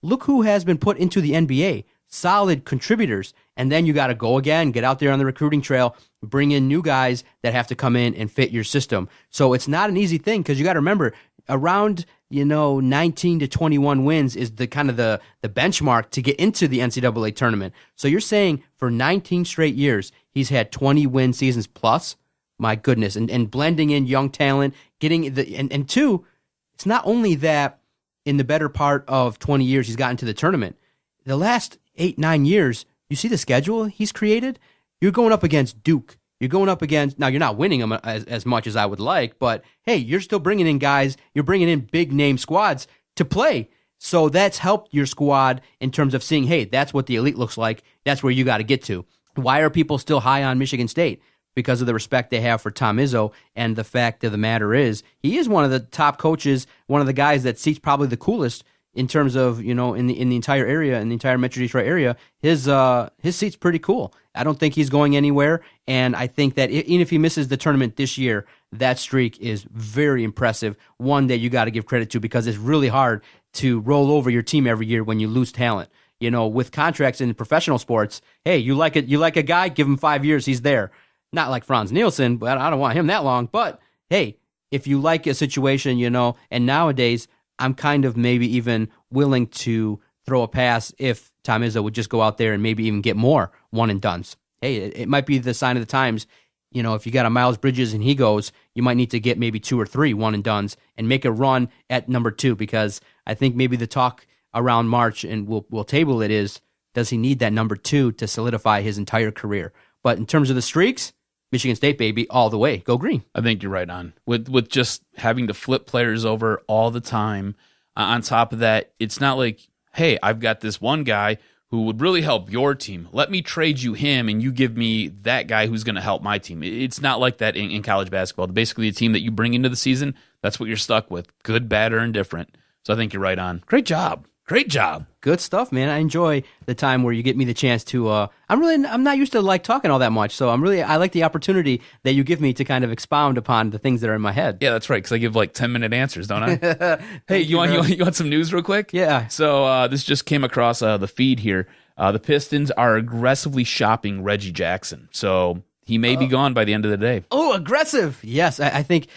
look who has been put into the NBA. Solid contributors. And then you got to go again, get out there on the recruiting trail, bring in new guys that have to come in and fit your system. So it's not an easy thing because you got to remember, around 19 to 21 wins is the kind of the benchmark to get into the NCAA tournament. So you're saying for 19 straight years, he's had 20 win seasons plus? My goodness. And blending in young talent, getting and two, it's not only that in the better part of 20 years he's gotten to the tournament. The last 8-9 years, you see the schedule he's created? You're going up against Duke. You're going up against, now you're not winning them as much as I would like, but hey, you're still bringing in guys, you're bringing in big name squads to play. So that's helped your squad in terms of seeing, hey, that's what the elite looks like. That's where you got to get to. Why are people still high on Michigan State? Because of the respect they have for Tom Izzo, and the fact of the matter is, he is one of the top coaches, one of the guys that seats probably the coolest in terms of, in the entire area, in the entire Metro Detroit area. His seat's pretty cool. I don't think he's going anywhere, and I think that even if he misses the tournament this year, that streak is very impressive. One that you got to give credit to because it's really hard to roll over your team every year when you lose talent. With contracts in professional sports, hey, you like a guy, give him 5 years, he's there. Not like Franz Nielsen, but I don't want him that long. But hey, if you like a situation, and nowadays I'm kind of maybe even willing to throw a pass if Tom Izzo would just go out there and maybe even get more one and dones. Hey, it might be the sign of the times. If you got a Miles Bridges and he goes, you might need to get maybe 2 or 3 one and dones and make a run at number 2, because I think maybe the talk around March, and we'll table it, is does he need that number 2 to solidify his entire career? But in terms of the streaks, Michigan State, baby, all the way. Go green. I think you're right on. With just having to flip players over all the time. On top of that, it's not like, hey, I've got this one guy who would really help your team. Let me trade you him, and you give me that guy who's going to help my team. It's not like that in college basketball. Basically, a team that you bring into the season, that's what you're stuck with. Good, bad, or indifferent. So I think you're right on. Great job. Great job. Good stuff, man. I enjoy the time where you get me the chance to. I'm not used to talking all that much, so I like the opportunity that you give me to kind of expound upon the things that are in my head. Yeah, that's right. Because I give 10-minute answers, don't I? Hey, you want some news real quick? Yeah. So this just came across the feed here. The Pistons are aggressively shopping Reggie Jackson, so he may be gone by the end of the day. Oh, aggressive! Yes, I think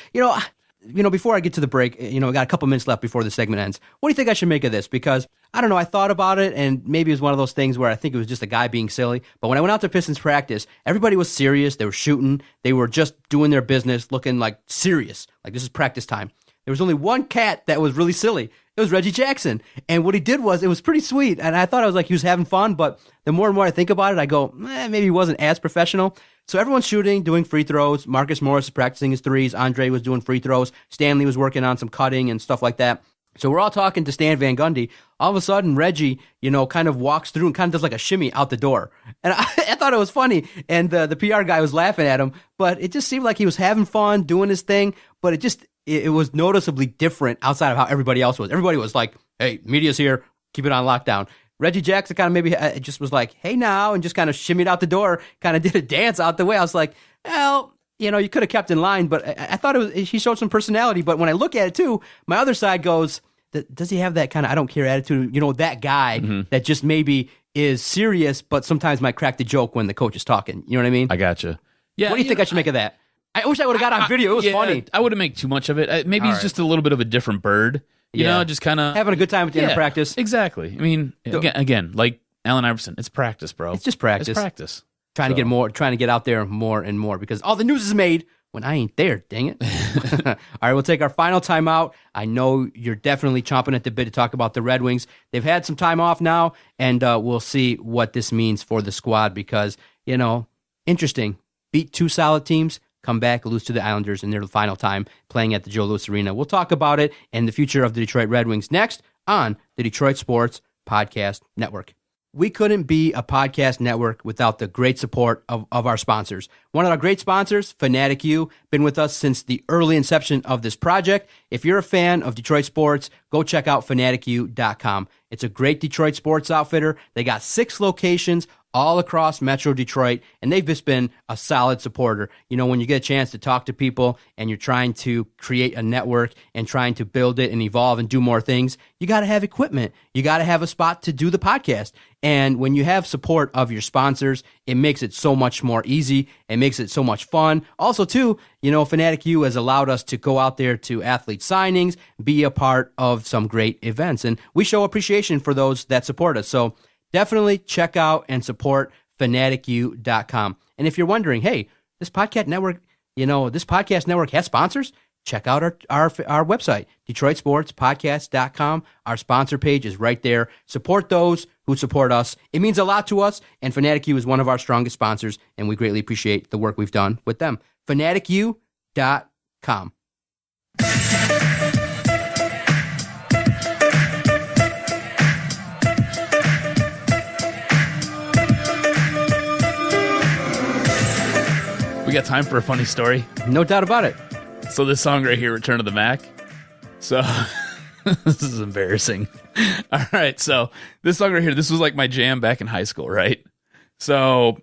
before I get to the break, I got a couple minutes left before the segment ends. What do you think I should make of this? Because, I don't know, I thought about it, and maybe it was one of those things where I think it was just a guy being silly. But when I went out to Pistons practice, everybody was serious. They were shooting. They were just doing their business, looking serious. This is practice time. There was only one cat that was really silly. It was Reggie Jackson. And what he did was, it was pretty sweet. And I thought it was he was having fun. But the more and more I think about it, I go, maybe he wasn't as professional. So everyone's shooting, doing free throws. Marcus Morris is practicing his threes. Andre was doing free throws. Stanley was working on some cutting and stuff like that. So we're all talking to Stan Van Gundy. All of a sudden, Reggie, kind of walks through and kind of does a shimmy out the door. And I thought it was funny. And the PR guy was laughing at him. But it just seemed like he was having fun, doing his thing. But it was noticeably different outside of how everybody else was. Everybody was like, hey, media's here. Keep it on lockdown. Reggie Jackson kind of maybe just was like, hey now, and just kind of shimmied out the door, kind of did a dance out the way. I was like, well, you could have kept in line, but I thought he showed some personality. But when I look at it too, my other side goes, does he have that kind of I don't care attitude? That guy that just maybe is serious, but sometimes might crack the joke when the coach is talking. You know what I mean? I gotcha. Yeah. What do you think I should make of that? I wish I would have got on video. It was funny. I wouldn't make too much of it. Maybe he's just a little bit of a different bird. You know, just kind of having a good time at the end of practice. Exactly. I mean, again, like Allen Iverson, it's practice, bro. It's just practice. It's practice. Trying to get out there more and more because all the news is made when I ain't there, dang it. All right, we'll take our final timeout. I know you're definitely chomping at the bit to talk about the Red Wings. They've had some time off now, and we'll see what this means for the squad because, interesting. Beat 2 solid teams. Come back, lose to the Islanders in their final time playing at the Joe Louis Arena. We'll talk about it and the future of the Detroit Red Wings next on the Detroit Sports Podcast Network. We couldn't be a podcast network without the great support of our sponsors. One of our great sponsors, Fanatic U, been with us since the early inception of this project. If you're a fan of Detroit sports, go check out fanaticu.com. It's a great Detroit sports outfitter. They got 6 locations all across Metro Detroit, and they've just been a solid supporter. When you get a chance to talk to people and you're trying to create a network and trying to build it and evolve and do more things, you got to have equipment. You got to have a spot to do the podcast. And when you have support of your sponsors, it makes it so much more easy. It makes it so much fun. Also, too, Fanatic U has allowed us to go out there to athlete signings, be a part of some great events. And we show appreciation for those that support us. So definitely check out and support fanaticu.com. And if you're wondering, hey, this podcast network has sponsors, check out our website, DetroitSportsPodcast.com. Our sponsor page is right there. Support those who support us. It means a lot to us, and Fanatic U is one of our strongest sponsors, and we greatly appreciate the work we've done with them. FanaticU.com. We got time for a funny story. No doubt about it. So this song right here, Return of the Mac. So this is embarrassing. All right. So this song right here, this was like my jam back in high school, right? So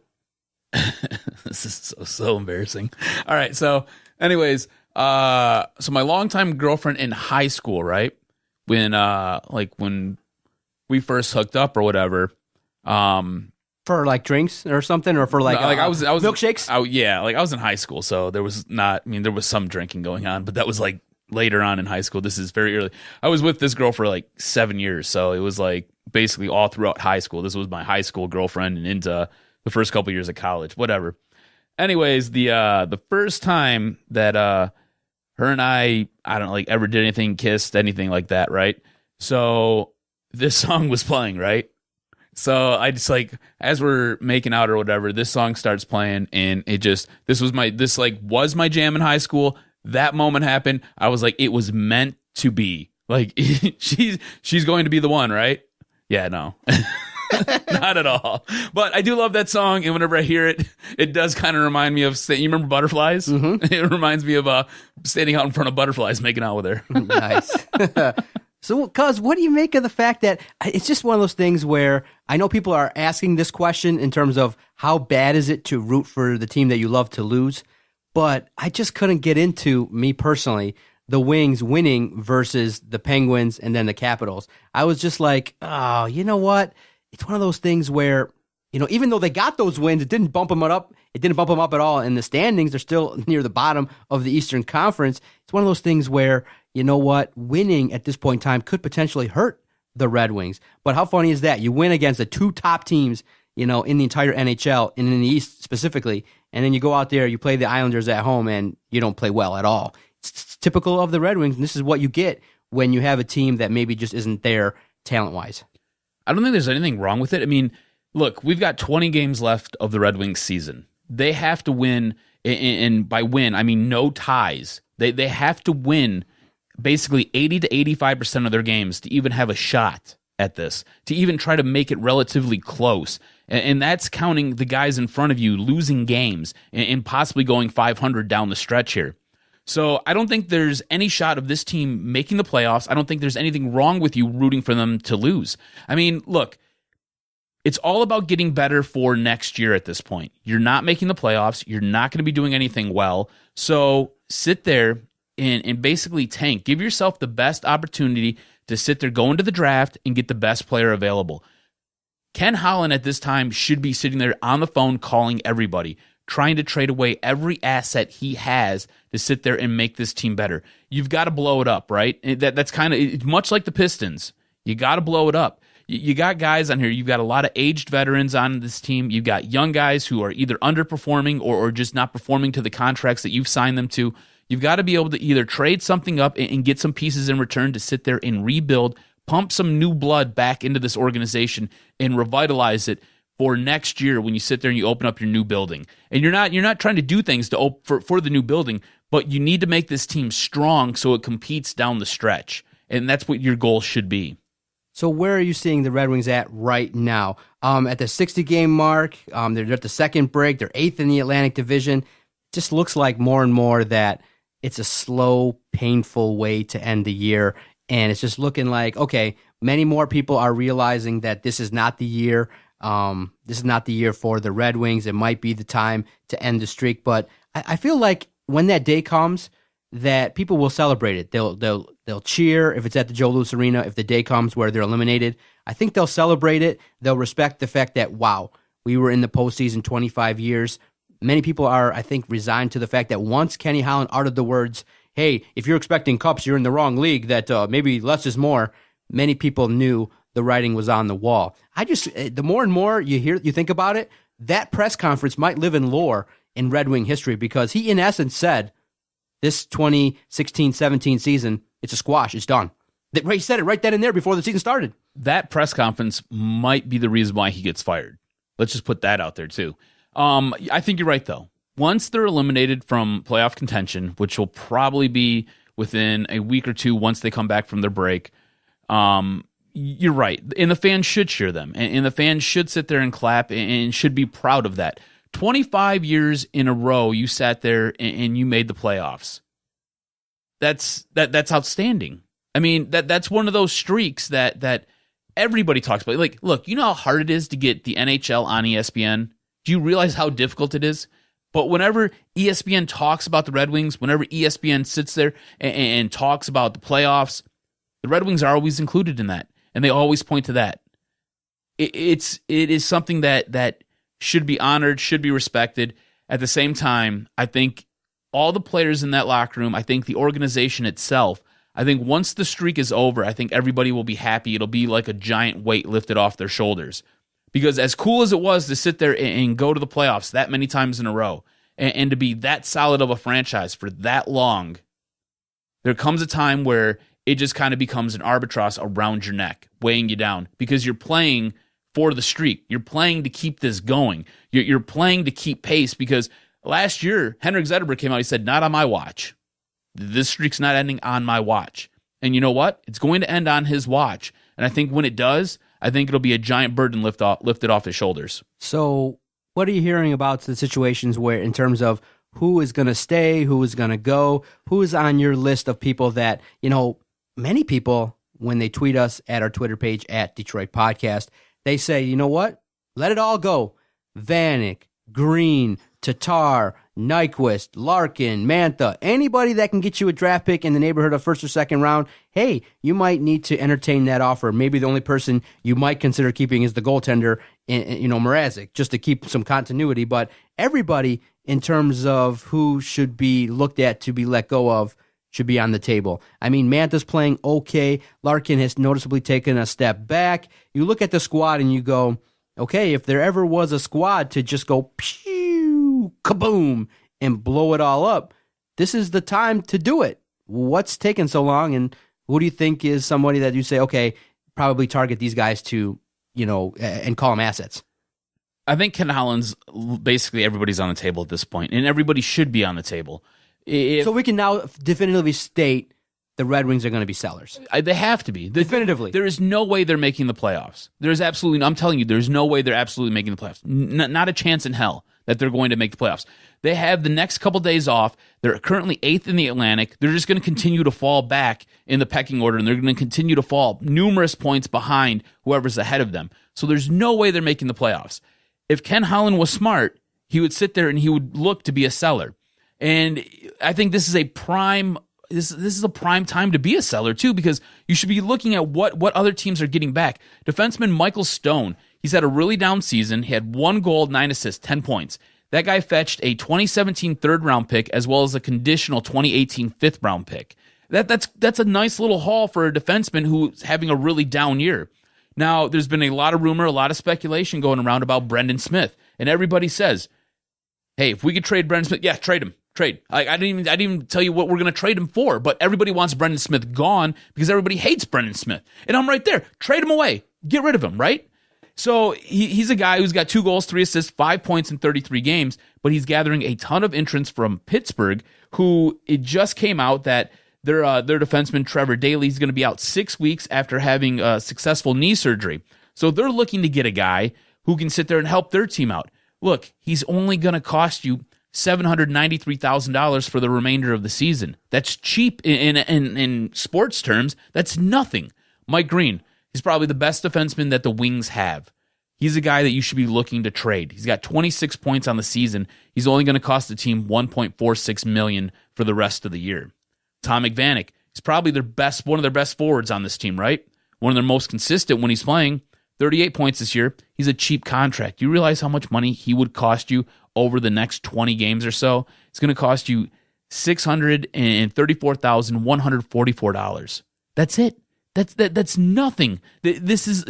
this is so embarrassing. All right. So anyways, so my longtime girlfriend in high school, right? When we first hooked up or whatever, for like drinks or something, or for like I was milkshakes. Yeah, like I was in high school, so there was there was some drinking going on, but that was like later on in high school. This is very early. I was with this girl for like 7 years, so it was like basically all throughout high school. This was my high school girlfriend and into the first couple years of college, whatever. Anyways, the first time that her and I don't like ever did anything, kissed, anything like that, right? So this song was playing, right? So I just like, as we're making out or whatever, this song starts playing, and this was my jam in high school. That moment happened. I was like, it was meant to be. Like she's going to be the one, right? Yeah, no, not at all. But I do love that song, and whenever I hear it, it does kind of remind me of. You remember Butterflies? Mm-hmm. It reminds me of standing out in front of butterflies, making out with her. Nice. So, Cuz, what do you make of the fact that it's just one of those things where I know people are asking this question in terms of how bad is it to root for the team that you love to lose, but I just couldn't get into, me personally, the Wings winning versus the Penguins and then the Capitals. I was just like, oh, you know what? It's one of those things where, even though they got those wins, it didn't bump them up. It didn't bump them up at all in the standings. They're still near the bottom of the Eastern Conference. It's one of those things where, you know what, winning at this point in time could potentially hurt the Red Wings. But how funny is that? You win against the two top teams, in the entire NHL and in the East specifically, and then you go out there, you play the Islanders at home, and you don't play well at all. It's typical of the Red Wings, and this is what you get when you have a team that maybe just isn't there talent-wise. I don't think there's anything wrong with it. I mean, look, we've got 20 games left of the Red Wings season. They have to win, and by win, I mean no ties. They have to win basically 80 to 85% of their games to even have a shot at this, to even try to make it relatively close. And that's counting the guys in front of you losing games and possibly going 500 down the stretch here. So I don't think there's any shot of this team making the playoffs. I don't think there's anything wrong with you rooting for them to lose. I mean, look, it's all about getting better for next year at this point. You're not making the playoffs. You're not going to be doing anything well. So sit there and basically tank. Give yourself the best opportunity to sit there, go into the draft, and get the best player available. Ken Holland at this time should be sitting there on the phone calling everybody, trying to trade away every asset he has to sit there and make this team better. You've got to blow it up, right? That's kind of much like the Pistons. You got to blow it up. You got guys on here. You've got a lot of aged veterans on this team. You've got young guys who are either underperforming or just not performing to the contracts that you've signed them to. You've got to be able to either trade something up and get some pieces in return to sit there and rebuild, pump some new blood back into this organization and revitalize it for next year when you sit there and you open up your new building. And you're not trying to do things for the new building, but you need to make this team strong so it competes down the stretch. And that's what your goal should be. So where are you seeing the Red Wings at right now? At the 60-game mark, they're at the second break. They're 8th in the Atlantic Division. It just looks like more and more that it's a slow, painful way to end the year. And it's just looking like, okay, many more people are realizing that this is not the year. This is not the year for the Red Wings. It might be the time to end the streak, but I feel like when that day comes, that people will celebrate it. They'll cheer if it's at the Joe Louis Arena. If the day comes where they're eliminated, I think they'll celebrate it. They'll respect the fact that, wow, we were in the postseason 25 years. Many people are, I think, resigned to the fact that once Kenny Holland uttered the words, hey, if you're expecting cups, you're in the wrong league, that maybe less is more, many people knew the writing was on the wall. The more and more you think about it, that press conference might live in lore in Red Wing history, because he, in essence, said, this 2016-17 season, it's a squash, it's done. He said it right then and there before the season started. That press conference might be the reason why he gets fired. Let's just put that out there, too. I think you're right, though. Once they're eliminated from playoff contention, which will probably be within a week or two once they come back from their break, you're right. And the fans should cheer them. And the fans should sit there and clap and should be proud of that. 25 years in a row, you sat there and you made the playoffs. That's outstanding. I mean, that's one of those streaks that everybody talks about. Like, look, you know how hard it is to get the NHL on ESPN? Do you realize how difficult it is? But whenever ESPN talks about the Red Wings, whenever ESPN sits there and talks about the playoffs, the Red Wings are always included in that, and they always point to that. It is something that should be honored, should be respected. At the same time, I think all the players in that locker room, I think the organization itself, I think once the streak is over, I think everybody will be happy. It'll be like a giant weight lifted off their shoulders. Because as cool as it was to sit there and go to the playoffs that many times in a row, and to be that solid of a franchise for that long, there comes a time where it just kind of becomes an albatross around your neck, weighing you down, because you're playing for the streak. You're playing to keep this going. You're playing to keep pace, because last year, Henrik Zetterberg came out, he said, not on my watch. This streak's not ending on my watch. And you know what? It's going to end on his watch. And I think when it does, I think it'll be a giant burden lifted off his shoulders. So what are you hearing about the situations where, in terms of who is going to stay, who is going to go, who is on your list of people that, many people, when they tweet us at our Twitter page at Detroit Podcast, they say, you know what? Let it all go. Vanek, Green, Tatar, Nyquist, Larkin, Mantha, anybody that can get you a draft pick in the neighborhood of first or second round, hey, you might need to entertain that offer. Maybe the only person you might consider keeping is the goaltender, Mrazek, just to keep some continuity. But everybody, in terms of who should be looked at to be let go of, should be on the table. I mean, Mantha's playing okay. Larkin has noticeably taken a step back. You look at the squad and you go, okay, if there ever was a squad to just go pew, kaboom, and blow it all up, this is the time to do it. What's taken so long, and who do you think is somebody that you say, okay, probably target these guys to, and call them assets? I think Ken Holland's, basically everybody's on the table at this point, and everybody should be on the table. So we can now definitively state the Red Wings are going to be sellers. They have to be. Definitively. There is no way they're making the playoffs. I'm telling you, there's no way they're absolutely making the playoffs. Not a chance in hell that they're going to make the playoffs. They have the next couple days off. They're currently 8th in the Atlantic. They're just going to continue to fall back in the pecking order, and they're going to continue to fall numerous points behind whoever's ahead of them. So there's no way they're making the playoffs. If Ken Holland was smart, he would sit there and he would look to be a seller. And I think this is a prime time to be a seller too, because you should be looking at what other teams are getting back. Defenseman Michael Stone, he's had a really down season. He had 1 goal, 9 assists, 10 points. That guy fetched a 2017 third-round pick as well as a conditional 2018 fifth-round pick. That's a nice little haul for a defenseman who's having a really down year. Now, there's been a lot of rumor, a lot of speculation going around about Brendan Smith, and everybody says, hey, if we could trade Brendan Smith, yeah, trade him. Trade. I didn't even tell you what we're going to trade him for, but everybody wants Brendan Smith gone because everybody hates Brendan Smith. And I'm right there. Trade him away. Get rid of him, right? So he's a guy who's got 2 goals, 3 assists, 5 points in 33 games, but he's gathering a ton of interest from Pittsburgh, who it just came out that their defenseman Trevor Daley is going to be out 6 weeks after having successful knee surgery. So they're looking to get a guy who can sit there and help their team out. Look, he's only going to cost you $793,000 for the remainder of the season. That's cheap in sports terms. That's nothing. Mike Green, he's probably the best defenseman that the Wings have. he's a guy that you should be looking to trade. He's got 26 points on the season. He's only going to cost the team $1.46 million for the rest of the year. Tom McVanick, he's probably one of their best forwards on this team, right? One of their most consistent when he's playing. 38 points this year. He's a cheap contract. You realize how much money he would cost you over the next 20 games or so? It's going to cost you $634,144. That's it. That's nothing. This is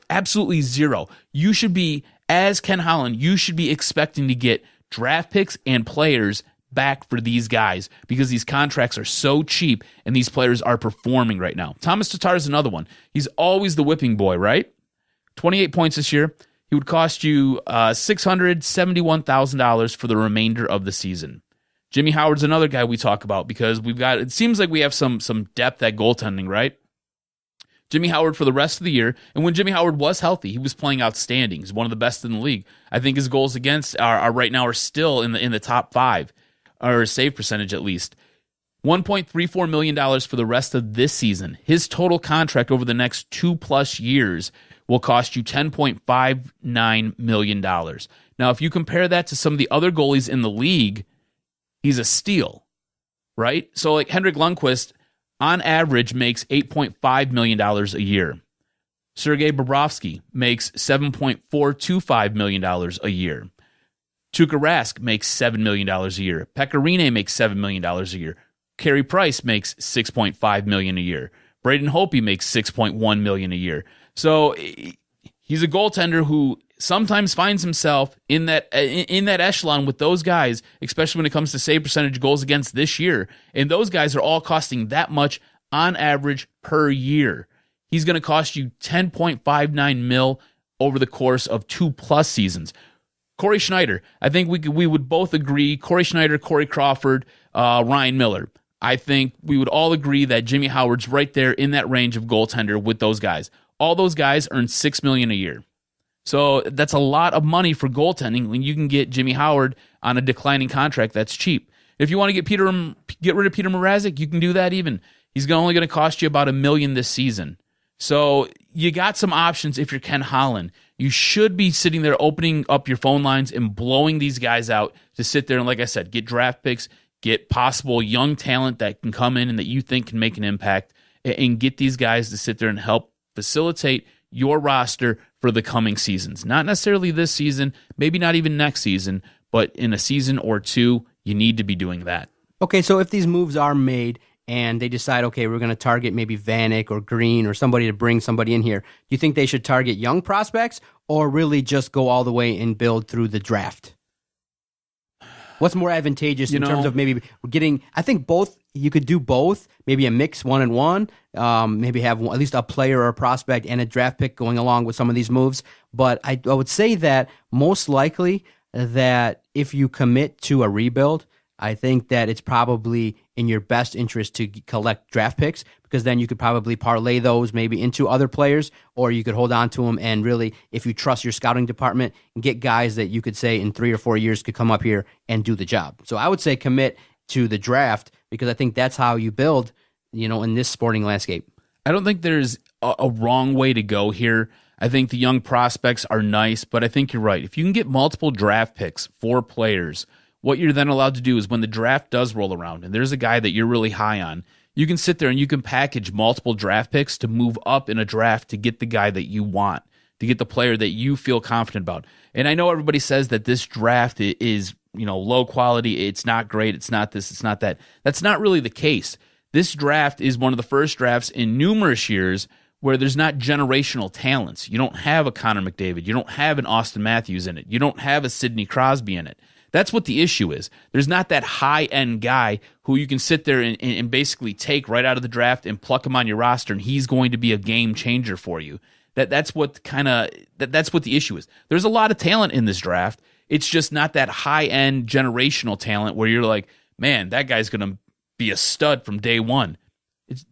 absolutely zero. You should be, as Ken Holland, you should be expecting to get draft picks and players back for these guys because these contracts are so cheap and these players are performing right now. Thomas Tatar is another one. He's always the whipping boy, right? 28 points this year. He would cost you $671,000 for the remainder of the season. Jimmy Howard's another guy we talk about because it seems like we have some depth at goaltending, right? Jimmy Howard for the rest of the year, and when Jimmy Howard was healthy, he was playing outstanding. He's one of the best in the league. I think his goals against are right now are still in the top 5, or save percentage at least. $1.34 million for the rest of this season. His total contract over the next 2+ years will cost you $10.59 million. Now, if you compare that to some of the other goalies in the league, he's a steal, right? So like Henrik Lundqvist, on average, makes $8.5 million a year. Sergei Bobrovsky makes $7.425 million a year. Tuukka Rask makes $7 million a year. Pekka Rinne makes $7 million a year. Carey Price makes $6.5 million a year. Braden Holtby makes $6.1 million a year. So he's a goaltender who sometimes finds himself in that echelon with those guys, especially when it comes to save percentage goals against this year. And those guys are all costing that much on average per year. He's going to cost you $10.59 million over the course of 2+ seasons. Corey Schneider, I think we would both agree. Corey Schneider, Corey Crawford, Ryan Miller. I think we would all agree that Jimmy Howard's right there in that range of goaltender with those guys. All those guys earn $6 million a year. So that's a lot of money for goaltending when you can get Jimmy Howard on a declining contract that's cheap. If you want to get rid of Peter Mrazek, you can do that even. He's only going to cost you about $1 million this season. So you got some options if you're Ken Holland. You should be sitting there opening up your phone lines and blowing these guys out to sit there and, like I said, get draft picks, get possible young talent that can come in and that you think can make an impact, and get these guys to sit there and help facilitate your roster for the coming seasons. Not necessarily this season, maybe not even next season, but in a season or two, you need to be doing that. Okay, so if these moves are made and they decide, okay, we're going to target maybe Vanek or Green or somebody to bring somebody in here, do you think they should target young prospects or really just go all the way and build through the draft? What's more advantageous in terms of maybe getting, I think both, you could do both, maybe a mix 1-and-1, maybe have at least a player or a prospect and a draft pick going along with some of these moves. But I would say that most likely that if you commit to a rebuild, I think that it's probably in your best interest to collect draft picks, because then you could probably parlay those maybe into other players, or you could hold on to them and really, if you trust your scouting department, get guys that you could say in 3 or 4 years could come up here and do the job. So I would say commit to the draft, because I think that's how you build, in this sporting landscape. I don't think there's a wrong way to go here. I think the young prospects are nice, but I think you're right. If you can get multiple draft picks for players, what you're then allowed to do is when the draft does roll around and there's a guy that you're really high on, you can sit there and you can package multiple draft picks to move up in a draft to get the guy that you want, to get the player that you feel confident about. And I know everybody says that this draft is, low quality, it's not great, it's not this, it's not that. That's not really the case. This draft is one of the first drafts in numerous years where there's not generational talents. You don't have a Connor McDavid. You don't have an Austin Matthews in it. You don't have a Sidney Crosby in it. That's what the issue is. There's not that high-end guy who you can sit there and basically take right out of the draft and pluck him on your roster, and he's going to be a game changer for you. That's what the issue is. There's a lot of talent in this draft. It's just not that high-end generational talent where you're like, man, that guy's going to be a stud from day one.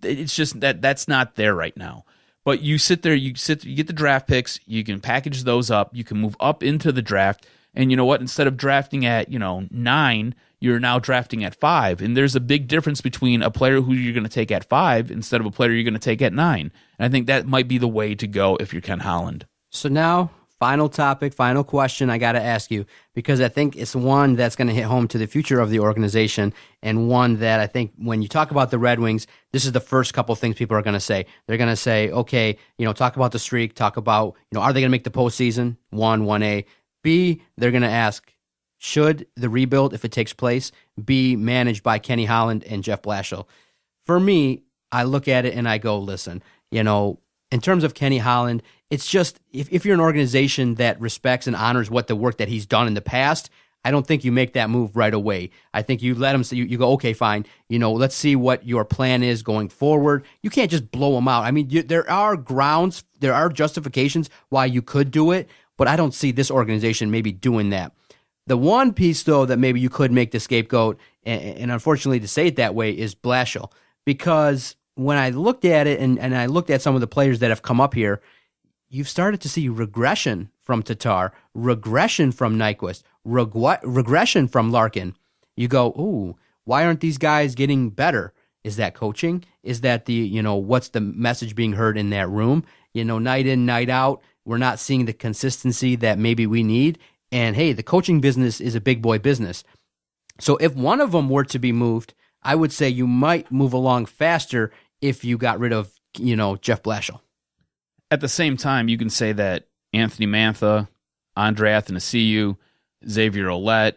It's just that's not there right now. But you sit there, you get the draft picks, you can package those up, you can move up into the draft. And you know what? Instead of drafting at 9, you're now drafting at 5. And there's a big difference between a player who you're going to take at 5 instead of a player you're going to take at 9. And I think that might be the way to go if you're Ken Holland. So now, final topic, final question I got to ask you, because I think it's one that's going to hit home to the future of the organization, and one that I think when you talk about the Red Wings, this is the first couple of things people are going to say. They're going to say, okay, talk about the streak, talk about, are they going to make the postseason? 1A. B, they're going to ask, should the rebuild, if it takes place, be managed by Kenny Holland and Jeff Blashill? For me, I look at it and I go, listen, in terms of Kenny Holland, it's just if you're an organization that respects and honors the work that he's done in the past, I don't think you make that move right away. I think you let him say, you go, okay, fine. Let's see what your plan is going forward. You can't just blow him out. I mean, there are grounds, there are justifications why you could do it, but I don't see this organization maybe doing that. The one piece, though, that maybe you could make the scapegoat, and unfortunately to say it that way, is Blashill. Because when I looked at it and I looked at some of the players that have come up here, you've started to see regression from Tatar, regression from Nyquist, regression from Larkin. You go, ooh, why aren't these guys getting better? Is that coaching? Is that what's the message being heard in that room? Night in, night out, we're not seeing the consistency that maybe we need. And hey, the coaching business is a big boy business. So if one of them were to be moved, I would say you might move along faster if you got rid of, Jeff Blashill. At the same time, you can say that Anthony Mantha, Andre Athanasiou, Xavier Ouellette,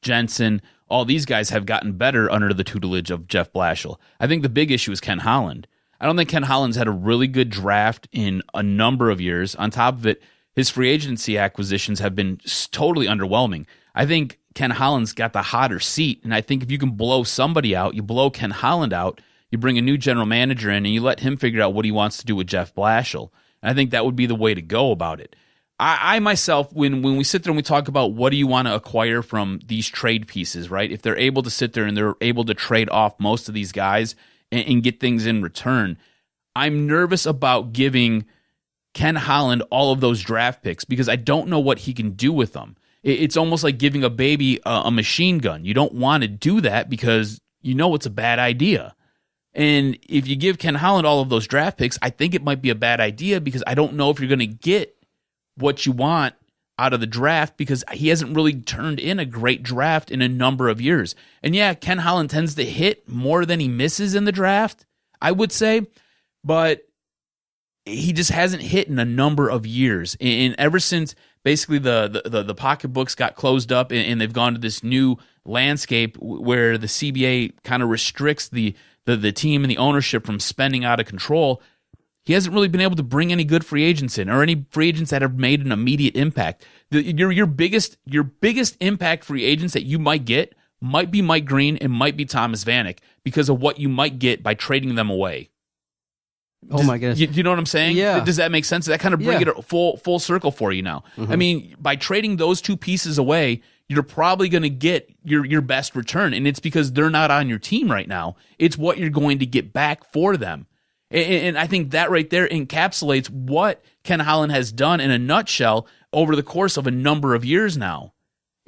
Jensen, all these guys have gotten better under the tutelage of Jeff Blashill. I think the big issue is Ken Holland. I don't think Ken Holland's had a really good draft in a number of years. On top of it, his free agency acquisitions have been totally underwhelming. I think Ken Holland's got the hotter seat, and I think if you can blow somebody out, you blow Ken Holland out, you bring a new general manager in, and you let him figure out what he wants to do with Jeff Blashill. And I think that would be the way to go about it. I myself, when we sit there and we talk about what do you want to acquire from these trade pieces, right? If they're able to sit there and they're able to trade off most of these guys and get things in return, I'm nervous about giving Ken Holland all of those draft picks because I don't know what he can do with them. It's almost like giving a baby a machine gun. You don't want to do that because it's a bad idea. And if you give Ken Holland all of those draft picks, I think it might be a bad idea because I don't know if you're going to get what you want out of the draft because he hasn't really turned in a great draft in a number of years. And yeah, Ken Holland tends to hit more than he misses in the draft, I would say, but he just hasn't hit in a number of years. And ever since basically the pocketbooks got closed up and they've gone to this new landscape where the CBA kind of restricts the team and the ownership from spending out of control, he hasn't really been able to bring any good free agents in or any free agents that have made an immediate impact. Your biggest impact free agents that you might get might be Mike Green and might be Thomas Vanek because of what you might get by trading them away. Oh my goodness. You know what I'm saying? Yeah. Does that make sense? Does that kind of bring it full circle for you now? Mm-hmm. I mean, by trading those two pieces away, you're probably going to get your best return, and it's because they're not on your team right now. It's what you're going to get back for them. And I think that right there encapsulates what Ken Holland has done in a nutshell over the course of a number of years now.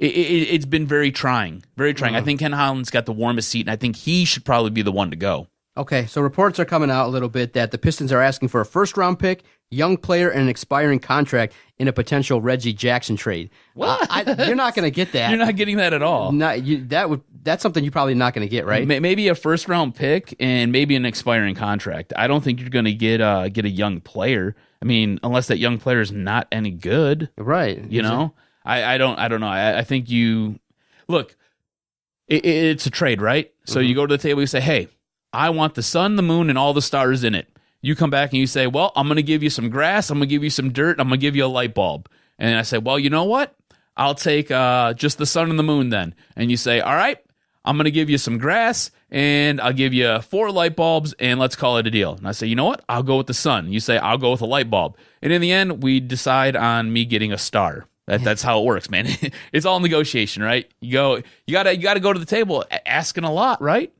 It's been very trying, very trying. I think Ken Holland's got the warmest seat, and I think he should probably be the one to go. Okay, so reports are coming out a little bit that the Pistons are asking for a first-round pick, young player, and an expiring contract in a potential Reggie Jackson trade. What? You're not going to get that. You're not getting that at all. That's something you're probably not going to get, right? Maybe a first-round pick and maybe an expiring contract. I don't think you're going to get a young player. I mean, unless that young player is not any good, right? You know, I don't know. I think you look. It's a trade, right? So you go to the table, you say, "Hey, I want the sun, the moon, and all the stars in it." You come back and you say, well, I'm going to give you some grass, I'm going to give you some dirt, I'm going to give you a light bulb. And I say, well, you know what? I'll take just the sun and the moon then. And you say, all right, I'm going to give you some grass, and I'll give you 4 light bulbs, and let's call it a deal. And I say, you know what? I'll go with the sun. You say, I'll go with a light bulb. And in the end, we decide on me getting a star. That's how it works, man. It's all negotiation, right? You got to go to the table asking a lot, right?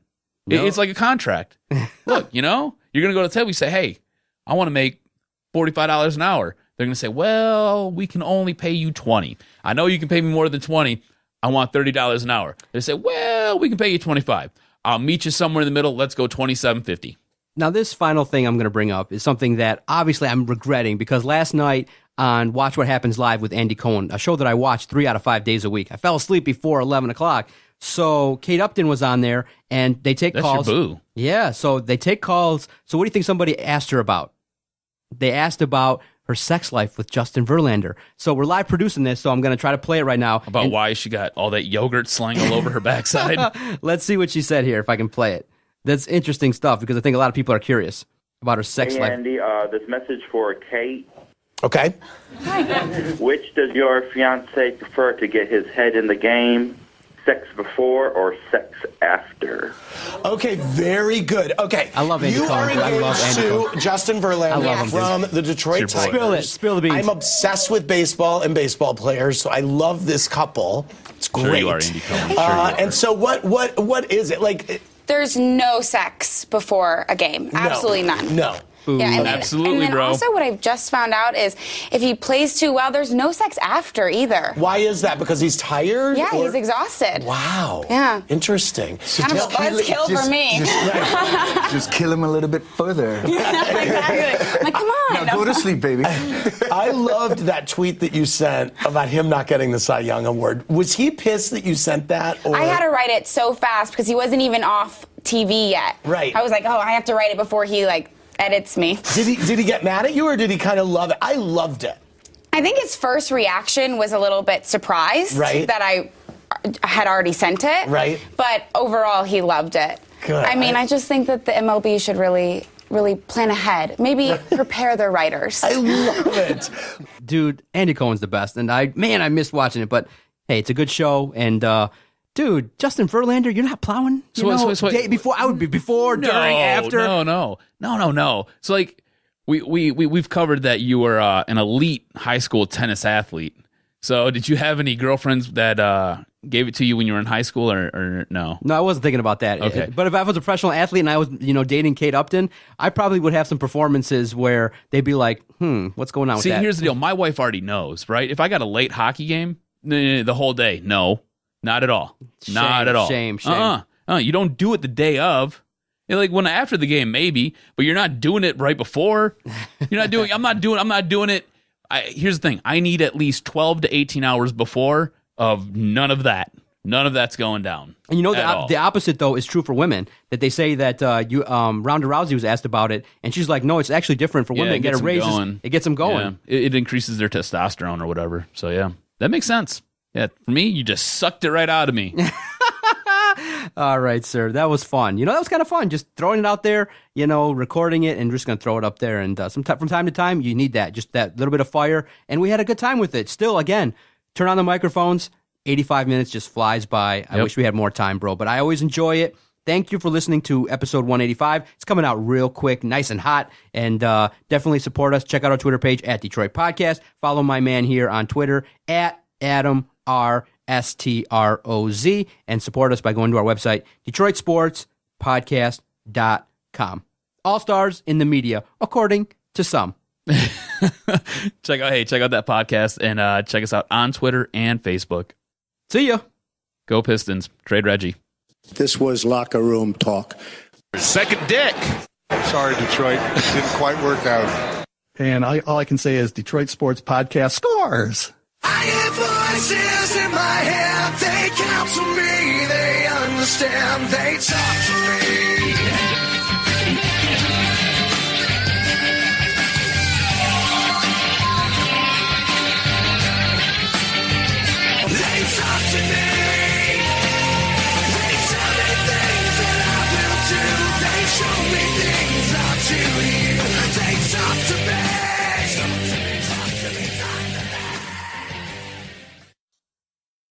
No. It's like a contract. Look, you're going to go to the table, you say, hey, I want to make $45 an hour. They're going to say, well, we can only pay you $20. I know you can pay me more than $20. I want $30 an hour. They say, well, we can pay you $25. I'll meet you somewhere in the middle. Let's go $27.50. Now, this final thing I'm going to bring up is something that obviously I'm regretting because last night on Watch What Happens Live with Andy Cohen, a show that I watch 3 out of 5 days a week, I fell asleep before 11 o'clock. So Kate Upton was on there, and they take calls. That's your boo. Yeah, so they take calls. So what do you think somebody asked her about? They asked about her sex life with Justin Verlander. So we're live producing this, so I'm going to try to play it right now. About why she got all that yogurt slang all over her backside. Let's see what she said here, if I can play it. That's interesting stuff, because I think a lot of people are curious about her sex life. Andy, this message for Kate. Okay. Which does your fiance prefer to get his head in the game? Sex before or sex after? Okay, very good. Okay. I love Andy Cohen. I love Andy Cohen. Justin Verlander from the Detroit Tigers. Spill it. Spill the beans. I'm obsessed with baseball and baseball players, so I love this couple. It's great. Sure you are, Andy Cohen. Sure you are. And so what is it? Like, there's no sex before a game. Absolutely none. No. Yeah, and Absolutely, and bro. Also, what I've just found out is if he plays too well, there's no sex after either. Why is that? Because he's tired? Yeah, or? He's exhausted. Wow. Yeah. Interesting. Kind of a buzzkill for me. Just kill him a little bit further. Exactly. Like, come on. Now go to sleep, baby. I loved that tweet that you sent about him not getting the Cy Young Award. Was he pissed that you sent that? Or? I had to write it so fast because he wasn't even off TV yet. Right. I was like, oh, I have to write it before he, edits me. Did he get mad at you, or did he kind of love it? I loved it. I think his first reaction was a little bit surprised that I had already sent it. Right. But overall, he loved it. Good. I mean, I just think that the MLB should really plan ahead. Maybe prepare their writers. I love it. Dude, Andy Cohen's the best. And I missed watching it. But, hey, it's a good show. And, dude, Justin Verlander, you're not plowing? Day before, I would be before, during, after. No. So, we've covered that you were an elite high school tennis athlete. So, did you have any girlfriends that gave it to you when you were in high school, or no? No, I wasn't thinking about that. Okay. But if I was a professional athlete and I was, dating Kate Upton, I probably would have some performances where they'd be like, what's going on with that? See, here's the deal. My wife already knows, right? If I got a late hockey game, the whole day, no. Not at all. Not at all. Shame. You don't do it the day of. When after the game, maybe, but you're not doing it right before. You're not doing. I'm not doing it. Here's the thing. I need at least 12 to 18 hours before of none of that. None of that's going down. And the opposite though is true for women. That they say that Ronda Rousey was asked about it, and she's like, no, it's actually different for women. It gets them raises. It gets them going. Yeah. It increases their testosterone or whatever. So yeah, that makes sense. Yeah, for me, you just sucked it right out of me. All right, sir. That was fun. That was kind of fun. Just throwing it out there, recording it, and just going to throw it up there. And from time to time, you need that, just that little bit of fire. And we had a good time with it. Still, again, turn on the microphones. 85 minutes just flies by. I wish we had more time, bro. But I always enjoy it. Thank you for listening to episode 185. It's coming out real quick, nice and hot. And definitely support us. Check out our Twitter page at Detroit Podcast. Follow my man here on Twitter at Adam RSTROZ, and support us by going to our website, DetroitSportsPodcast.com. All stars in the media, according to some. Check out that podcast, and check us out on Twitter and Facebook. See ya. Go Pistons. Trade Reggie. This was locker room talk. Second deck. Sorry, Detroit. Didn't quite work out. And all I can say is Detroit Sports Podcast scores. I hear voices in my head, they counsel me, they understand, they talk to me.